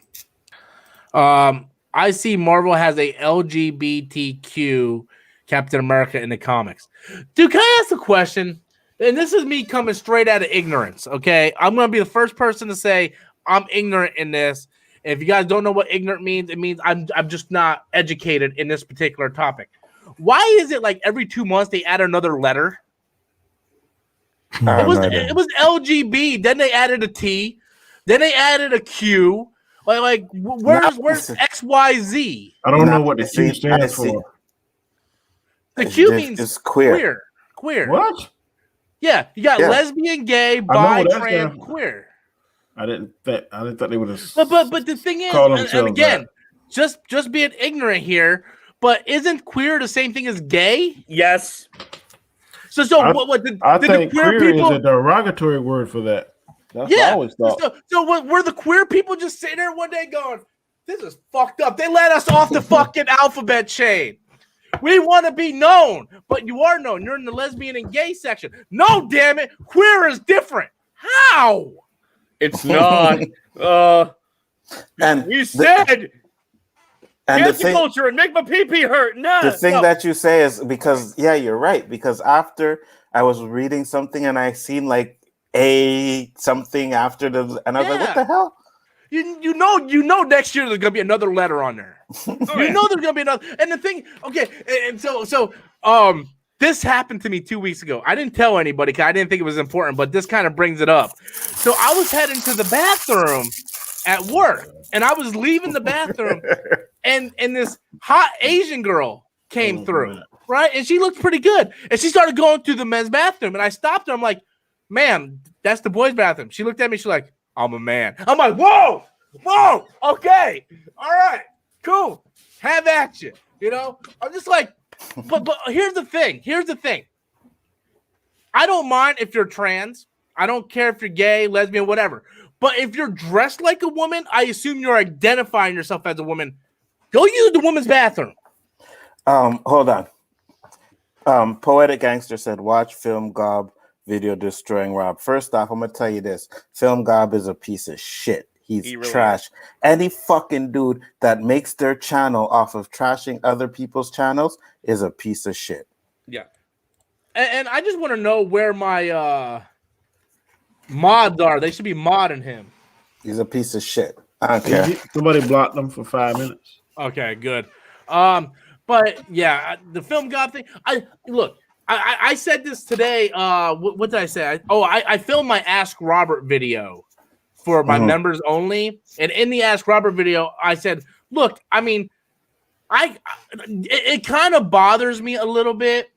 on. I see Marvel has a LGBTQ Captain America in the comics. Dude, can I ask a question? And this is me coming straight out of ignorance. Okay, I'm gonna be the first person to say I'm ignorant in this. If you guys don't know what ignorant means, it means I'm just not educated in this particular topic. Why is it like every 2 months they add another letter? It was LGB. Then they added a T. Then they added a Q. Like where's XYZ? I don't know what the Q stands for. The Q means queer. Queer. What? Yeah, you got lesbian, gay, bi, trans, queer. I didn't think they would have. But the thing is, and again, just being ignorant here. But isn't queer the same thing as gay? Yes. So what did the queer people is a derogatory word for that. That's what I always thought. So were the queer people just sitting there one day going, "This is fucked up"? They let us off the fucking alphabet chain. We want to be known, but you are known. You're in the lesbian and gay section. No, damn it, queer is different. How? It's not. And you said. And the culture and make my pee hurt. No, the thing that you say is because you're right. Because after I was reading something and I seen like a something after and I was like, what the hell? You know next year there's gonna be another letter on there. You know there's gonna be another. And the thing, okay, and so this happened to me 2 weeks ago. I didn't tell anybody because I didn't think it was important, but this kind of brings it up. So I was heading to the bathroom at work, and I was leaving the bathroom, and this hot Asian girl came through, right? And she looked pretty good, and she started going to the men's bathroom, and I stopped her. I'm like, "Ma'am, that's the boys' bathroom." She looked at me. She's like, "I'm a man." I'm like, "Whoa, okay, all right, cool, have at you." You know, I'm just like, but here's the thing. I don't mind if you're trans. I don't care if you're gay, lesbian, whatever. But if you're dressed like a woman, I assume you're identifying yourself as a woman. Go use the woman's bathroom. Hold on. Poetic Gangster said, watch Film Gob video destroying Rob. First off, I'm going to tell you this. Film Gob is a piece of shit. He's really trash. Any fucking dude that makes their channel off of trashing other people's channels is a piece of shit. Yeah. And I just want to know where my mods are. They should be modding him. He's a piece of shit. I don't care. Somebody blocked them for 5 minutes. Okay, good. But yeah, the Film Gob thing. I said this today. What did I say? I filmed my Ask Robert video for my members only, and in the Ask Robert video, I said, "Look, I mean, it kind of bothers me a little bit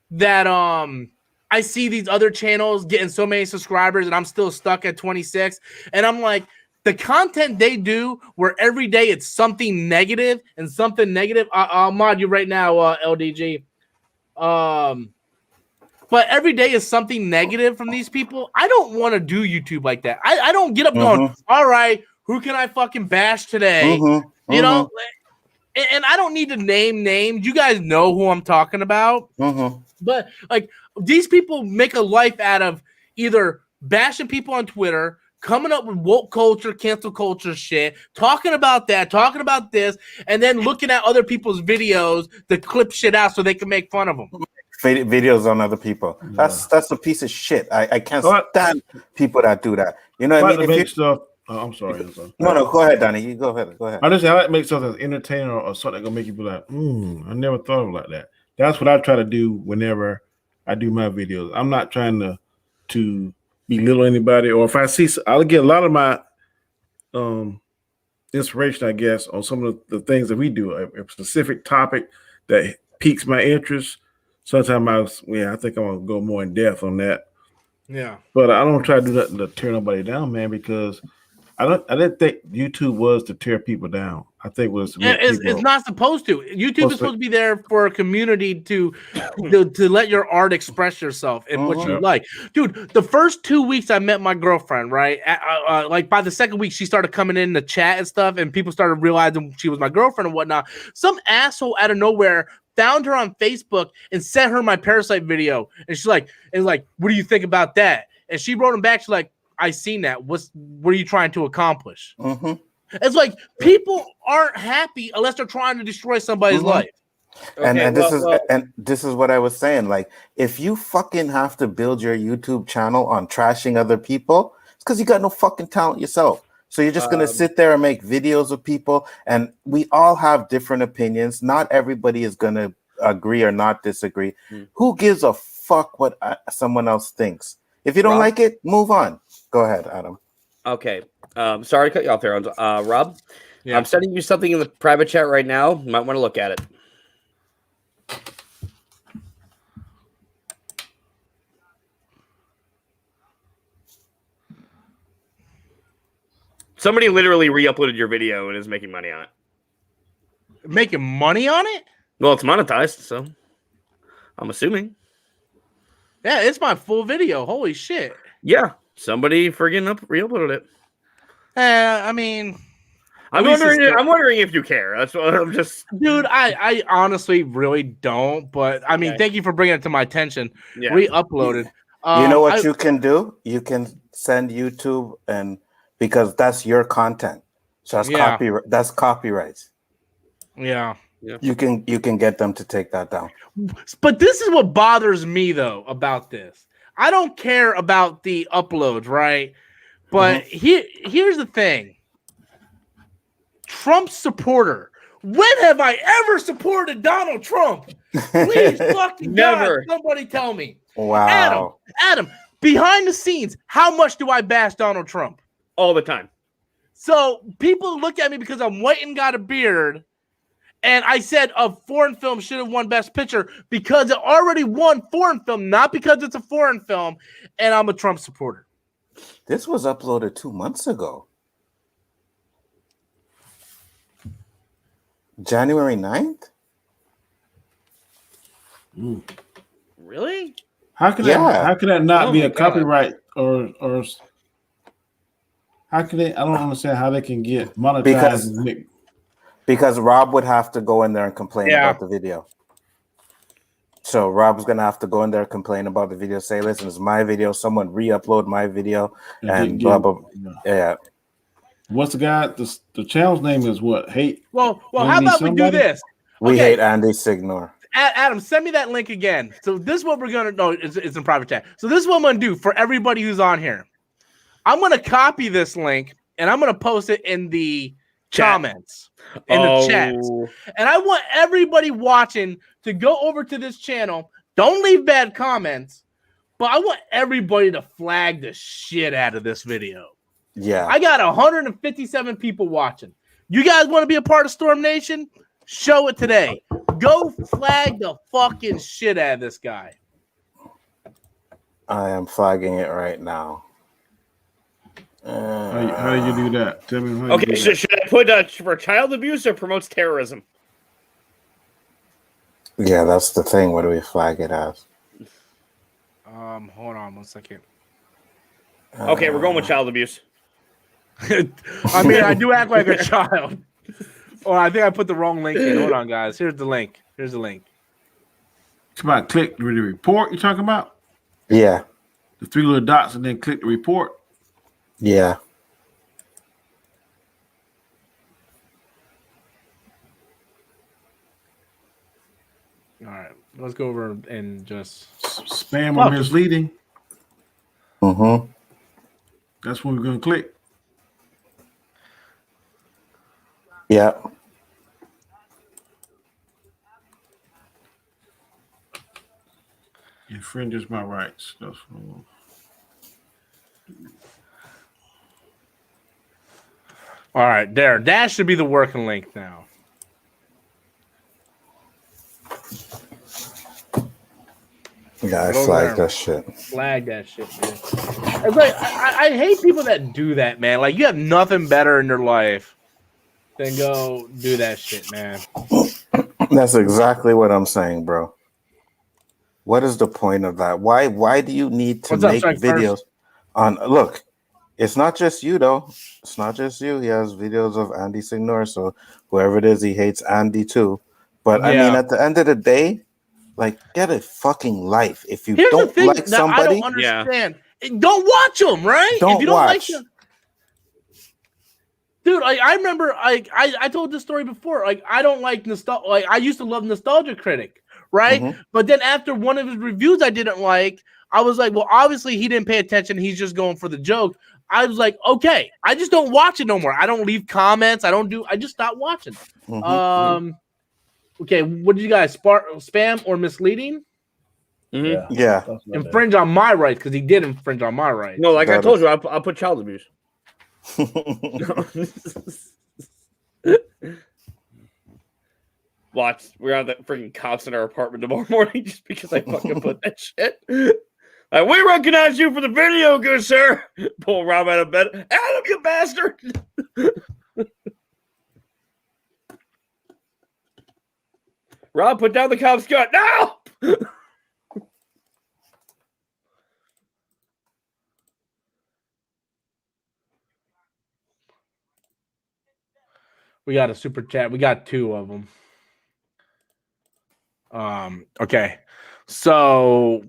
that I see these other channels getting so many subscribers, and I'm still stuck at 26, and I'm like." The content they do, where every day it's something negative and something negative. I'll mod you right now, LDG. But every day is something negative from these people. I don't want to do YouTube like that. I don't get up going, all right, who can I fucking bash today? You know, and I don't need to name names. You guys know who I'm talking about. But like these people make a life out of either bashing people on Twitter, coming up with woke culture, cancel culture shit, talking about that, talking about this, and then looking at other people's videos to clip shit out so they can make fun of them. Videos on other people. That's a piece of shit. I can't stand people that do that. You know what I mean? I'm sorry. No, go ahead, Donnie. You go ahead. I just like to make something entertaining or something that's gonna make you be like, I never thought of it like that. That's what I try to do whenever I do my videos. I'm not trying to belittle anybody, or if I see, I'll get a lot of my inspiration, I guess, on some of the things that we do. A specific topic that piques my interest. Sometimes I think I'm gonna go more in depth on that. Yeah, but I don't try to do nothing to tear nobody down, man, because I didn't think YouTube was to tear people down. I think it was. It's not supposed to. YouTube is supposed to be there for a community to let your art express yourself and what you like. Dude, the first 2 weeks I met my girlfriend, right? Like by the second week, she started coming in the chat and stuff, and people started realizing she was my girlfriend and whatnot. Some asshole out of nowhere found her on Facebook and sent her my Parasite video, and she's like, what do you think about that? And she wrote him back. She's like, I seen that. What are you trying to accomplish? It's like people aren't happy unless they're trying to destroy somebody's life. Okay, and this is what I was saying. Like, if you fucking have to build your YouTube channel on trashing other people, it's because you got no fucking talent yourself. So you're just gonna sit there and make videos of people, and we all have different opinions. Not everybody is gonna agree or not disagree. Who gives a fuck what someone else thinks? If you don't like it, move on. Go ahead, Adam. Okay. Sorry to cut you off there, Rob. Yeah. I'm sending you something in the private chat right now. You might want to look at it. Somebody literally re-uploaded your video and is making money on it. Making money on it? Well, it's monetized, so I'm assuming. Yeah, it's my full video. Holy shit. Yeah, somebody friggin' re-uploaded it. I mean, I'm wondering if you care. That's what I'm just. Dude, I honestly really don't. But I mean, thank you for bringing it to my attention. Yeah. Re-uploaded. You know what you can do? You can send YouTube, and because that's your content, so that's copyrights. Yeah. You can get them to take that down. But this is what bothers me though about this. I don't care about the uploads, right? But here's the thing. Trump supporter. When have I ever supported Donald Trump? Please fucking never. God, somebody tell me. Wow. Adam, behind the scenes, how much do I bash Donald Trump? All the time. So people look at me because I'm white and got a beard, and I said a foreign film should have won Best Picture because it already won foreign film, not because it's a foreign film, and I'm a Trump supporter. This was uploaded 2 months ago. January 9th? Really? How could that not be a copyright or how can they? I don't understand how they can get monetized. Because Rob would have to go in there and complain about the video. So Rob's gonna have to go in there and complain about the video. Say, listen, it's my video. Someone re-upload my video and blah blah. Yeah. What's the guy? The channel's name is what? Hate. Well, how about we do this? We hate Andy Signor. Adam, send me that link again. So this is what we're gonna. No, it's in private chat. So this is what I'm gonna do for everybody who's on here. I'm gonna copy this link and I'm gonna post it in the comments, in the chats, and I want everybody watching to go over to this channel. Don't leave bad comments, but I want everybody to flag the shit out of this video. Yeah, I got 157 people watching. You guys want to be a part of Storm Nation? Show it today. Go flag the fucking shit out of this guy. I am flagging it right now. How do you do that? Tell me. Okay, should I put for child abuse or promotes terrorism? Yeah, that's the thing. What do we flag it as? Hold on 1 second. Okay, we're going with child abuse. I mean, I do act like a child. Oh, I think I put the wrong link in. Hold on, guys. Here's the link. Come on, click the report you're talking about? Yeah. the 3 little dots and then click the report. Yeah. All right, let's go over and just spam or misleading. Mm-hmm. That's what we're gonna click. Yeah. Infringes my rights. That's what all right, there. That should be the working link now. Yeah, I flagged that shit. Flag that shit, dude. It's like I hate people that do that, man. Like you have nothing better in your life than go do that shit, man. That's exactly what I'm saying, bro. What is the point of that? Why do you need to make videos on? Look, it's not just you though. It's not just you. He has videos of Andy Signor, so whoever it is, he hates Andy too. But I mean, at the end of the day, like, get a fucking life. If you don't like somebody, I don't understand. Don't watch them, right? Don't if you don't watch. Like them, dude, I remember, I told this story before. Like, I don't like nostalgia. Like, I used to love Nostalgia Critic, right? Mm-hmm. But then after one of his reviews, I didn't like. I was like, well, obviously he didn't pay attention. He's just going for the joke. I was like, okay, I just don't watch it no more. I don't leave comments. I just stopped watching. Mm-hmm. Okay, what did you guys spam or misleading? Mm-hmm. Yeah. Infringe on my rights because he did infringe on my rights. No, like I told you, I'll put child abuse. Watch, we're on the freaking cops in our apartment tomorrow morning just because I fucking put that shit. Like, we recognize you for the video, good sir. Pull Rob out of bed. Adam, you bastard. Rob, put down the cop's gun. No! We got a super chat. We got 2 of them. Okay. So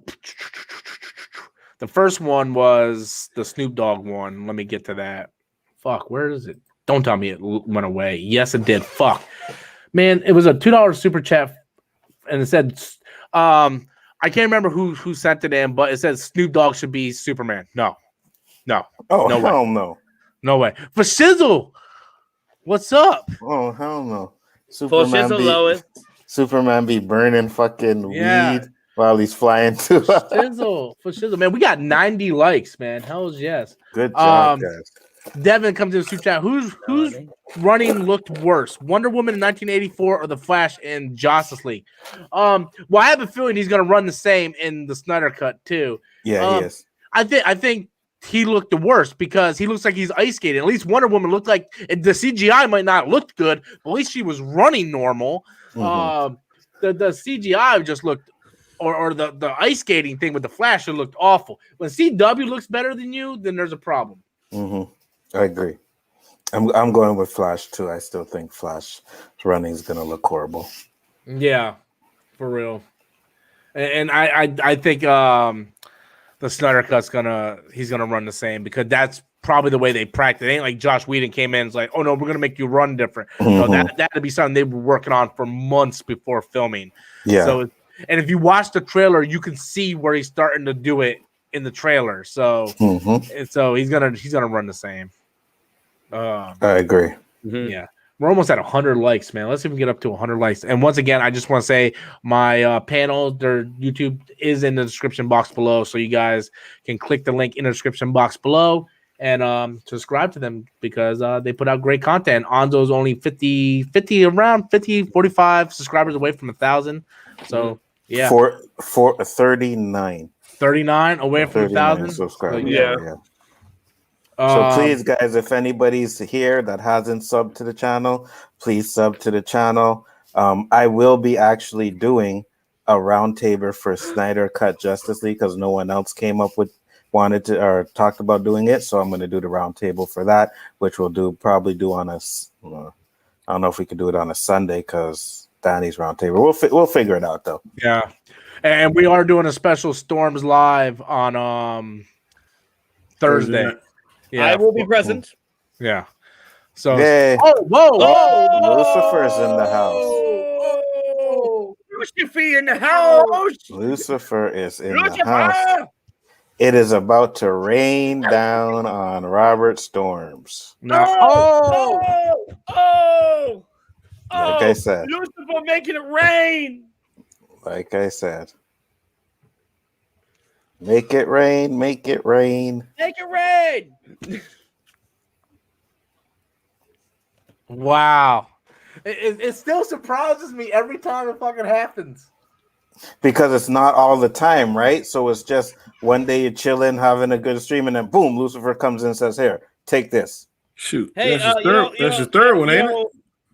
the first one was the Snoop Dogg one. Let me get to that. Fuck, where is it? Don't tell me it went away. Yes, it did. Fuck. Man, it was a $2 super chat, and it said, I can't remember who sent it in, but it says Snoop Dogg should be Superman. No. Oh, no hell way. no. No way. For Shizzle, what's up? Oh, hell no. Superman be burning fucking weed while he's flying to For Shizzle, man. We got 90 likes, man. Hell's yes. Good job, guys. Devin comes to the super chat. Who's running looked worse, Wonder Woman in 1984 or The Flash in Justice League? Well, I have a feeling he's going to run the same in the Snyder Cut too. Yeah, he is. I think he looked the worst because he looks like he's ice skating. At least Wonder Woman looked like the CGI might not look good, but at least she was running normal. Mm-hmm. The CGI just looked, or the ice skating thing with the Flash, it looked awful. When CW looks better than you, then there's a problem. Mm-hmm. I agree. I'm going with Flash too. I still think Flash running is going to look horrible. Yeah, for real. And I think the Snyder Cut's he's gonna run the same because that's probably the way they practice. It ain't like Josh Whedon came in and was like, oh no, we're gonna make you run different. Mm-hmm. No, that'd be something they were working on for months before filming. Yeah. So, and if you watch the trailer, you can see where he's starting to do it in the trailer. So, and so he's gonna run the same. I agree. Yeah. We're almost at 100 likes, man. Let's see if we can get up to 100 likes. And once again, I just want to say my panel, their YouTube is in the description box below. So you guys can click the link in the description box below and subscribe to them because they put out great content. Onzo's only 45 subscribers away from 1,000. So, yeah. For 39. 39 away from 1,000 subscribers. So, yeah. So please, guys, if anybody's here that hasn't subbed to the channel, please sub to the channel. I will be actually doing a roundtable for Snyder Cut Justice League because no one else wanted to or talked about doing it. So I'm going to do the roundtable for that, which we'll probably do on I don't know if we could do it on a Sunday because Danny's roundtable. We'll figure it out though. Yeah. And we are doing a special Storms Live on Thursday. Yeah, I will be present. Yeah. So Yay. whoa. Lucifer's in the house. Lucifer in the house. Lucifer is in the house. It is about to rain down on Robert Storms. Like I said. Lucifer making it rain. Like I said. Make it rain, make it rain. Make it rain. Wow. It still surprises me every time it fucking happens. Because it's not all the time, right? So it's just one day you're chilling, having a good stream, and then boom, Lucifer comes in and says, "Here, take this." Shoot. Hey, that's his third one, ain't it?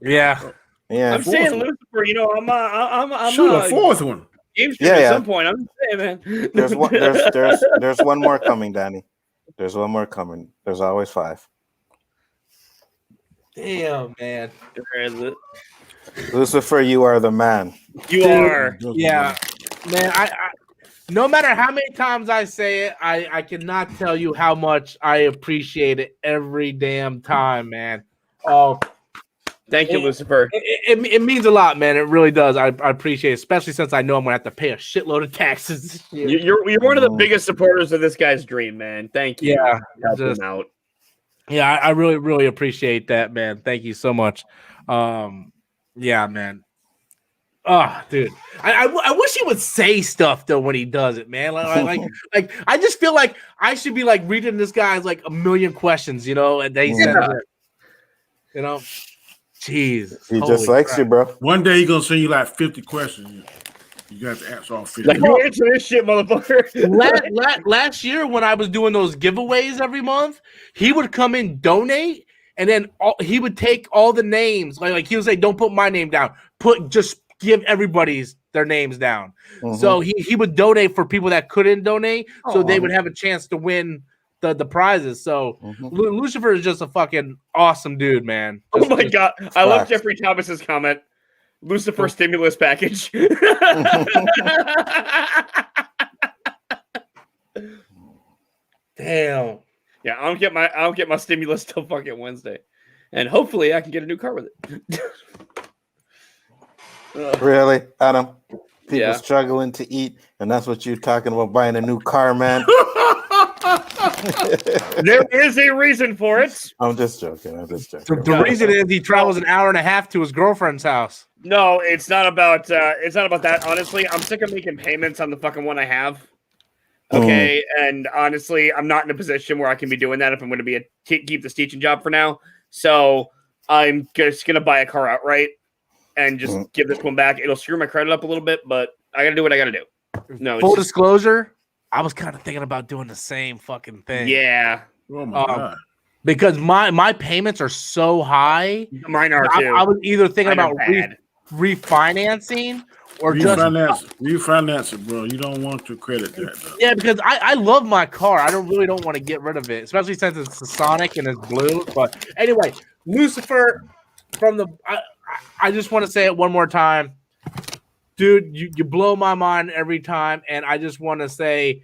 Yeah. Yeah. I'm saying Lucifer, I'm Shoot, a fourth one. Game stream at some point. I'm just saying, man. There's one more coming, Danny. There's one more coming. There's always 5. Damn, man. Where is it? Lucifer, you are the man. You are. Yeah. Man, I no matter how many times I say it, I cannot tell you how much I appreciate it every damn time, man. Oh, thank you, Lucifer. It means a lot, man. It really does. I appreciate it, especially since I know I'm gonna have to pay a shitload of taxes. You're one of the biggest supporters of this guy's dream, man. Thank you. Yeah, help him out. Yeah, I really, really appreciate that, man. Thank you so much. Yeah, man. Oh, dude, I wish he would say stuff though when he does it, man. Like I just feel like I should be like reading this guy's like a million questions, and they said it. Jeez, He just likes you, bro. One day he's gonna send you like 50 questions. You got to answer all 50. Like, you answer this shit, motherfucker. Last year when I was doing those giveaways every month, he would come in, donate, and then he would take all the names. Like he would say, "Don't put my name down. Just give everybody's their names down." Mm-hmm. So he would donate for people that couldn't donate, so they would have a chance to win the prizes. So Lucifer is just a fucking awesome dude, man. Oh my god, I love Jeffrey Thomas's comment. Lucifer stimulus package. Damn. Yeah, I don't get my stimulus till fucking Wednesday, and hopefully I can get a new car with it. Really, Adam? People struggling to eat, and that's what you're talking about buying a new car, man. There is a reason for it. I'm just joking. The reason is he travels an hour and a half to his girlfriend's house. No, it's not about that. Honestly, I'm sick of making payments on the fucking one I have. Okay, and honestly, I'm not in a position where I can be doing that if I'm going to keep this teaching job for now. So I'm just going to buy a car outright and just give this one back. It'll screw my credit up a little bit, but I got to do what I got to do. No, full disclosure, I was kind of thinking about doing the same fucking thing. Yeah. Oh my god. Because my payments are so high. Mine are too. I was either thinking about refinancing or refinance it, bro. You don't want to credit that. Though. Yeah, because I love my car. I don't want to get rid of it, especially since it's a Sonic and it's blue. But anyway, Lucifer I just want to say it one more time. Dude, you blow my mind every time, and I just want to say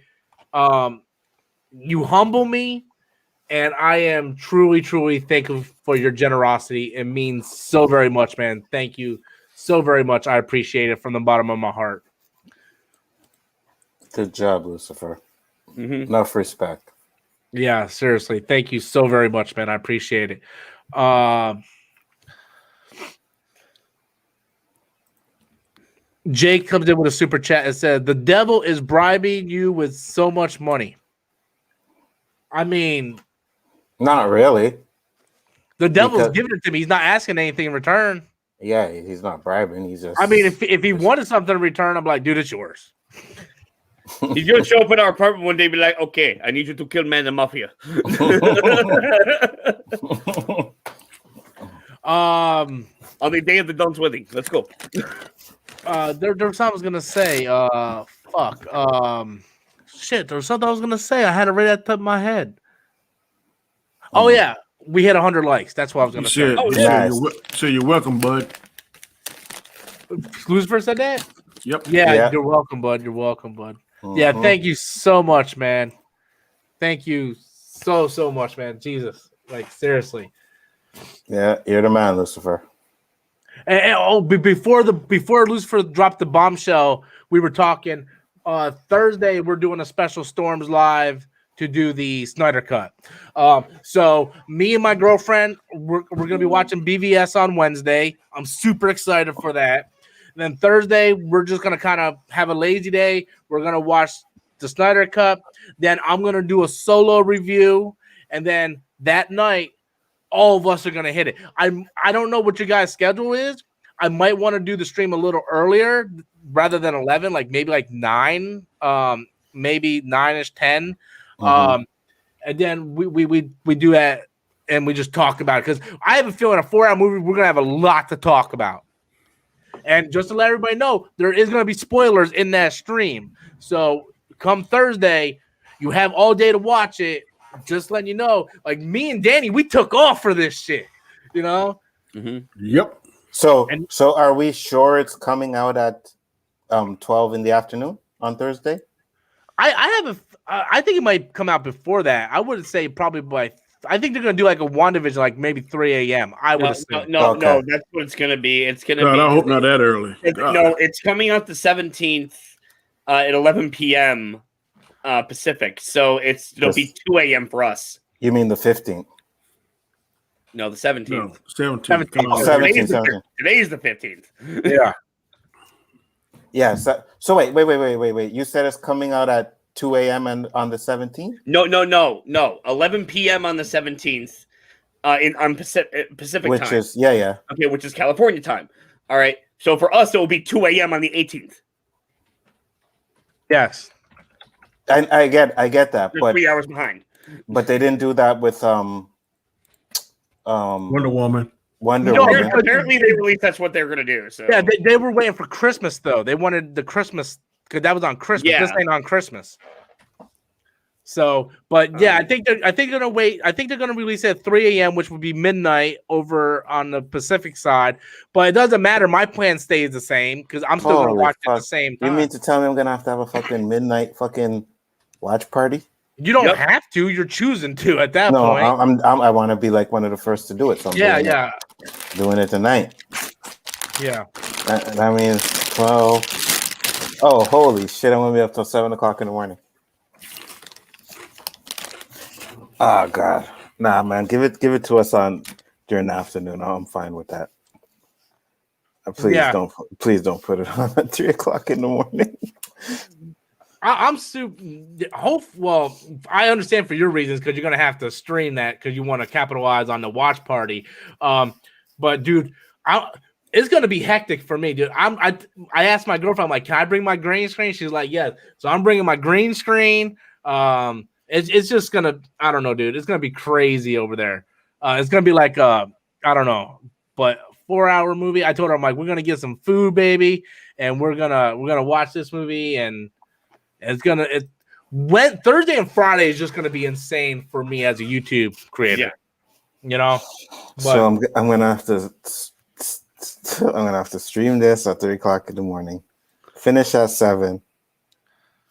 you humble me, and I am truly, truly thankful for your generosity. It means so very much, man. Thank you so very much. I appreciate it from the bottom of my heart. Good job, Lucifer. Enough respect. Yeah, seriously. Thank you so very much, man. I appreciate it. Jake comes in with a super chat and said, "The devil is bribing you with so much money." I mean, not really. The devil's giving it to me. He's not asking anything in return. Yeah, he's not bribing. He's just. I mean, if he wanted something in return, I'm like, dude, it's yours. He's gonna show up at our apartment one day and be like, "Okay, I need you to kill Man the Mafia." On the day of the Don's wedding. Let's go. There was something I was gonna say. Shit, there was something I was gonna say. I had it right at the top of my head. Oh yeah, we hit 100 likes. That's what I was gonna say. So you're welcome, bud. Lucifer said that. Yep. Yeah, you're welcome, bud. You're welcome, bud. Yeah, thank you so much, man. Thank you so much, man. Jesus, like seriously. Yeah, you're the man, Lucifer. And before Lucifer dropped the bombshell, we were talking. Thursday, we're doing a special Storms Live to do the Snyder Cut. So me and my girlfriend, we're gonna be watching BVS on Wednesday. I'm super excited for that. And then Thursday, we're just gonna kind of have a lazy day. We're gonna watch the Snyder Cut. Then I'm gonna do a solo review, and then that night, all of us are gonna hit it. I don't know what your guys' schedule is. I might want to do the stream a little earlier rather than 11, like maybe like 9, maybe 9ish, 10. And then we do that and we just talk about it because I have a feeling a 4-hour movie we're gonna have a lot to talk about. And just to let everybody know, there is gonna be spoilers in that stream. So come Thursday, you have all day to watch it. Just letting you know, like me and Danny, we took off for this shit, you know. Yep. So are we sure it's coming out at 12 in the afternoon on Thursday? I think it might come out before that. I would say probably by. I think they're gonna do like a WandaVision, like maybe 3 a.m. I would assume. No, that's what it's gonna be. It's gonna be. I hope not that early. No, it's coming out the 17th at 11 p.m. Pacific. So it'll be 2 a.m. for us. You mean the 15th? No, the 17th. No, 17th. 17th. Today's the 15th. Yeah. Yeah. So wait. You said it's coming out at 2 a.m. and on the 17th? No. 11 p.m. on the 17th on Pacific time. Which is yeah. Okay, which is California time. All right. So for us, it will be 2 a.m. on the 18th. Yes. I get that, They're but 3 hours behind. But they didn't do that with Wonder Woman. Apparently they released that's what they're gonna do. So yeah, they were waiting for Christmas though. They wanted the Christmas because that was on Christmas. Yeah. This ain't on Christmas. So, but yeah, I think they're gonna wait. I think they're gonna release it at 3 a.m., which would be midnight over on the Pacific side. But it doesn't matter. My plan stays the same because I'm still gonna watch it at the same time. You mean to tell me I'm gonna have to have a fucking midnight fucking watch party? You don't have to. You're choosing to at that point. I want to be like one of the first to do it. So I'm doing it tonight. Yeah. That means 12. Oh, holy shit! I'm gonna be up till 7 o'clock in the morning. Oh God, nah, man. Give it to us during the afternoon. I'm fine with that. Please don't put it on at 3 o'clock in the morning. I'm super. Well, I understand for your reasons because you're gonna have to stream that because you want to capitalize on the watch party. But dude, it's gonna be hectic for me, dude. I asked my girlfriend, I'm like, can I bring my green screen? She's like, yes. So I'm bringing my green screen. It's just gonna. I don't know, dude. It's gonna be crazy over there. It's gonna be like I don't know, but 4-hour movie. I told her, I'm like, we're gonna get some food, baby, and we're gonna watch this movie and. Thursday and Friday is just gonna be insane for me as a YouTube creator. Yeah. You know, so I'm gonna have to stream this at 3 o'clock in the morning, finish at 7.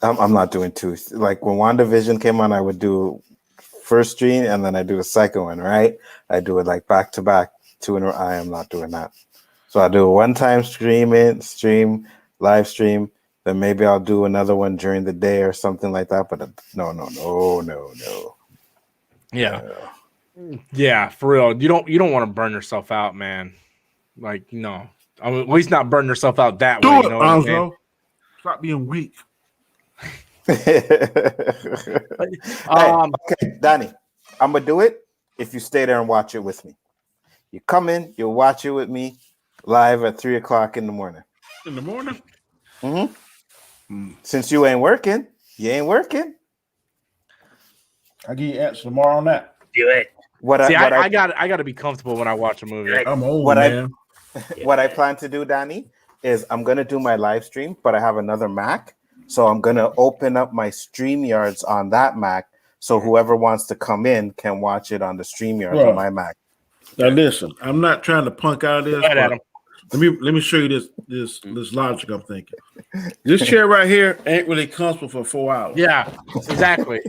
I'm not doing 2. Like when WandaVision came on, I would do first stream and then I do the second one. Right? I do it like back to back, 2 in a row. I am not doing that. So I do a one-time stream, live stream. Then maybe I'll do another one during the day or something like that. But no. Yeah, for real. You don't want to burn yourself out, man. Like, no. I mean, at least not burn yourself out that way. You know what I mean? Stop being weak. Okay, Danny, I'm gonna do it if you stay there and watch it with me. You come in, you'll watch it with me live at 3 o'clock in the morning. In the morning? Mm-hmm. Since you ain't working. I'll give you answer tomorrow on that. Do it. I got to be comfortable when I watch a movie. I'm old, man. What I plan to do, Danny, is I'm gonna do my live stream, but I have another Mac, so I'm gonna open up my StreamYards on that Mac, so whoever wants to come in can watch it on the StreamYards on my Mac. Now listen, I'm not trying to punk out of this. Let me show you this logic I'm thinking. This chair right here ain't really comfortable for 4 hours. Yeah, exactly.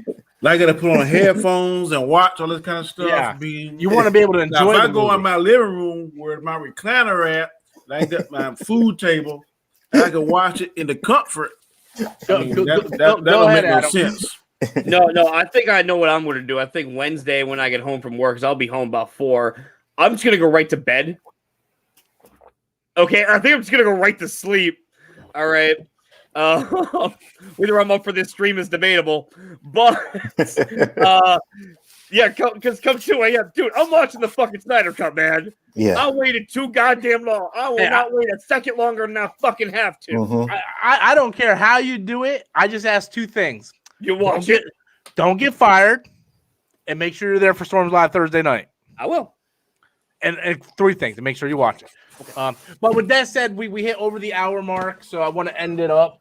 I got to put on headphones and watch all this kind of stuff. Yeah. You want to be able to enjoy. Now, if I go in my living room where my recliner at, I got my food table, and I can watch it in the comfort. That don't make no sense. No, I think I know what I'm going to do. I think Wednesday when I get home from work, because I'll be home about 4, I'm just going to go right to bed. Okay, I think I'm just going to go right to sleep. All right. Whether I'm up for this stream is debatable, but yeah, because come 2 a.m., dude, I'm watching the fucking Snyder Cut, man. Yeah, I waited too goddamn long. I will not wait a second longer than I fucking have to. Mm-hmm. I don't care how you do it. I just ask 2 things. You watch it. Don't get fired, and make sure you're there for Storms Live Thursday night. I will. And 3 things to make sure you watch it. But with that said, we hit over the hour mark, so I want to end it up.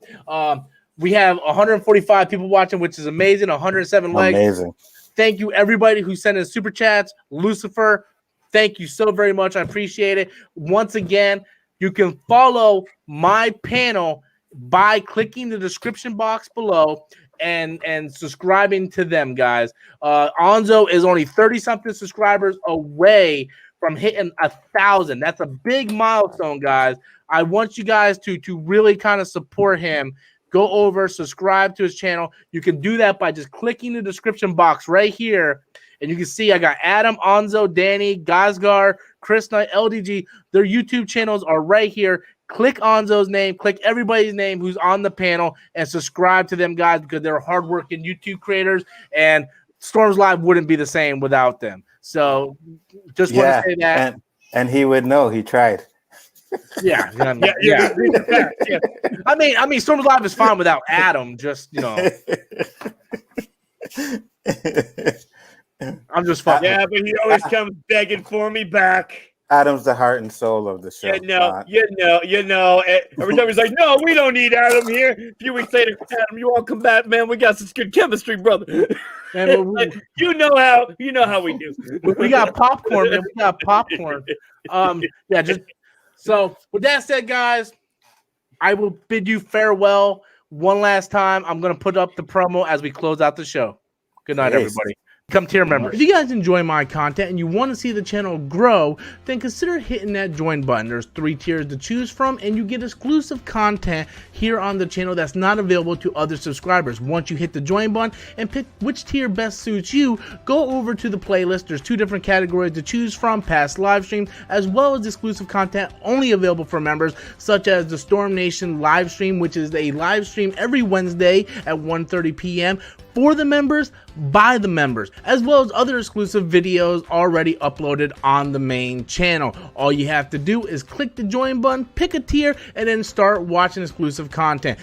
We have 145 people watching, which is amazing. 107 likes. Amazing. Thank you, everybody who sent in super chats. Lucifer, thank you so very much. I appreciate it. Once again, you can follow my panel by clicking the description box below and subscribing to them, guys. Onzo is only 30-something subscribers away from hitting 1,000. That's a big milestone, guys. I want you guys to really kind of support him. Go over, subscribe to his channel. You can do that by just clicking the description box right here. And you can see I got Adam, Onzo, Danny, Gaïskar, Chris Knight, LDG. Their YouTube channels are right here. Click Onzo's name, click everybody's name who's on the panel, and subscribe to them, guys, because they're hardworking YouTube creators, and Storms Live wouldn't be the same without them. So just want to say that. And he would know. He tried. Yeah. I mean, Storms Live is fine without Adam. Just I'm just fine. Yeah, but he always comes begging for me back. Adam's the heart and soul of the show. You know. Every time he's like, "No, we don't need Adam here." A few weeks later, Adam, you all come back, man. We got such good chemistry, brother. Man, you know how we do. We got popcorn, man. We got popcorn. Yeah. Just so with that said, guys, I will bid you farewell one last time. I'm gonna put up the promo as we close out the show. Good night, everybody. Become tier members. If you guys enjoy my content and you want to see the channel grow, then consider hitting that join button. There's 3 tiers to choose from, and you get exclusive content here on the channel that's not available to other subscribers. Once you hit the join button and pick which tier best suits you, go over to the playlist. There's 2 different categories to choose from: past live streams as well as exclusive content only available for members, such as the Storm Nation live stream, which is a live stream every Wednesday at 1:30 p.m. for the members, by the members, as well as other exclusive videos already uploaded on the main channel. All you have to do is click the join button, pick a tier, and then start watching exclusive content.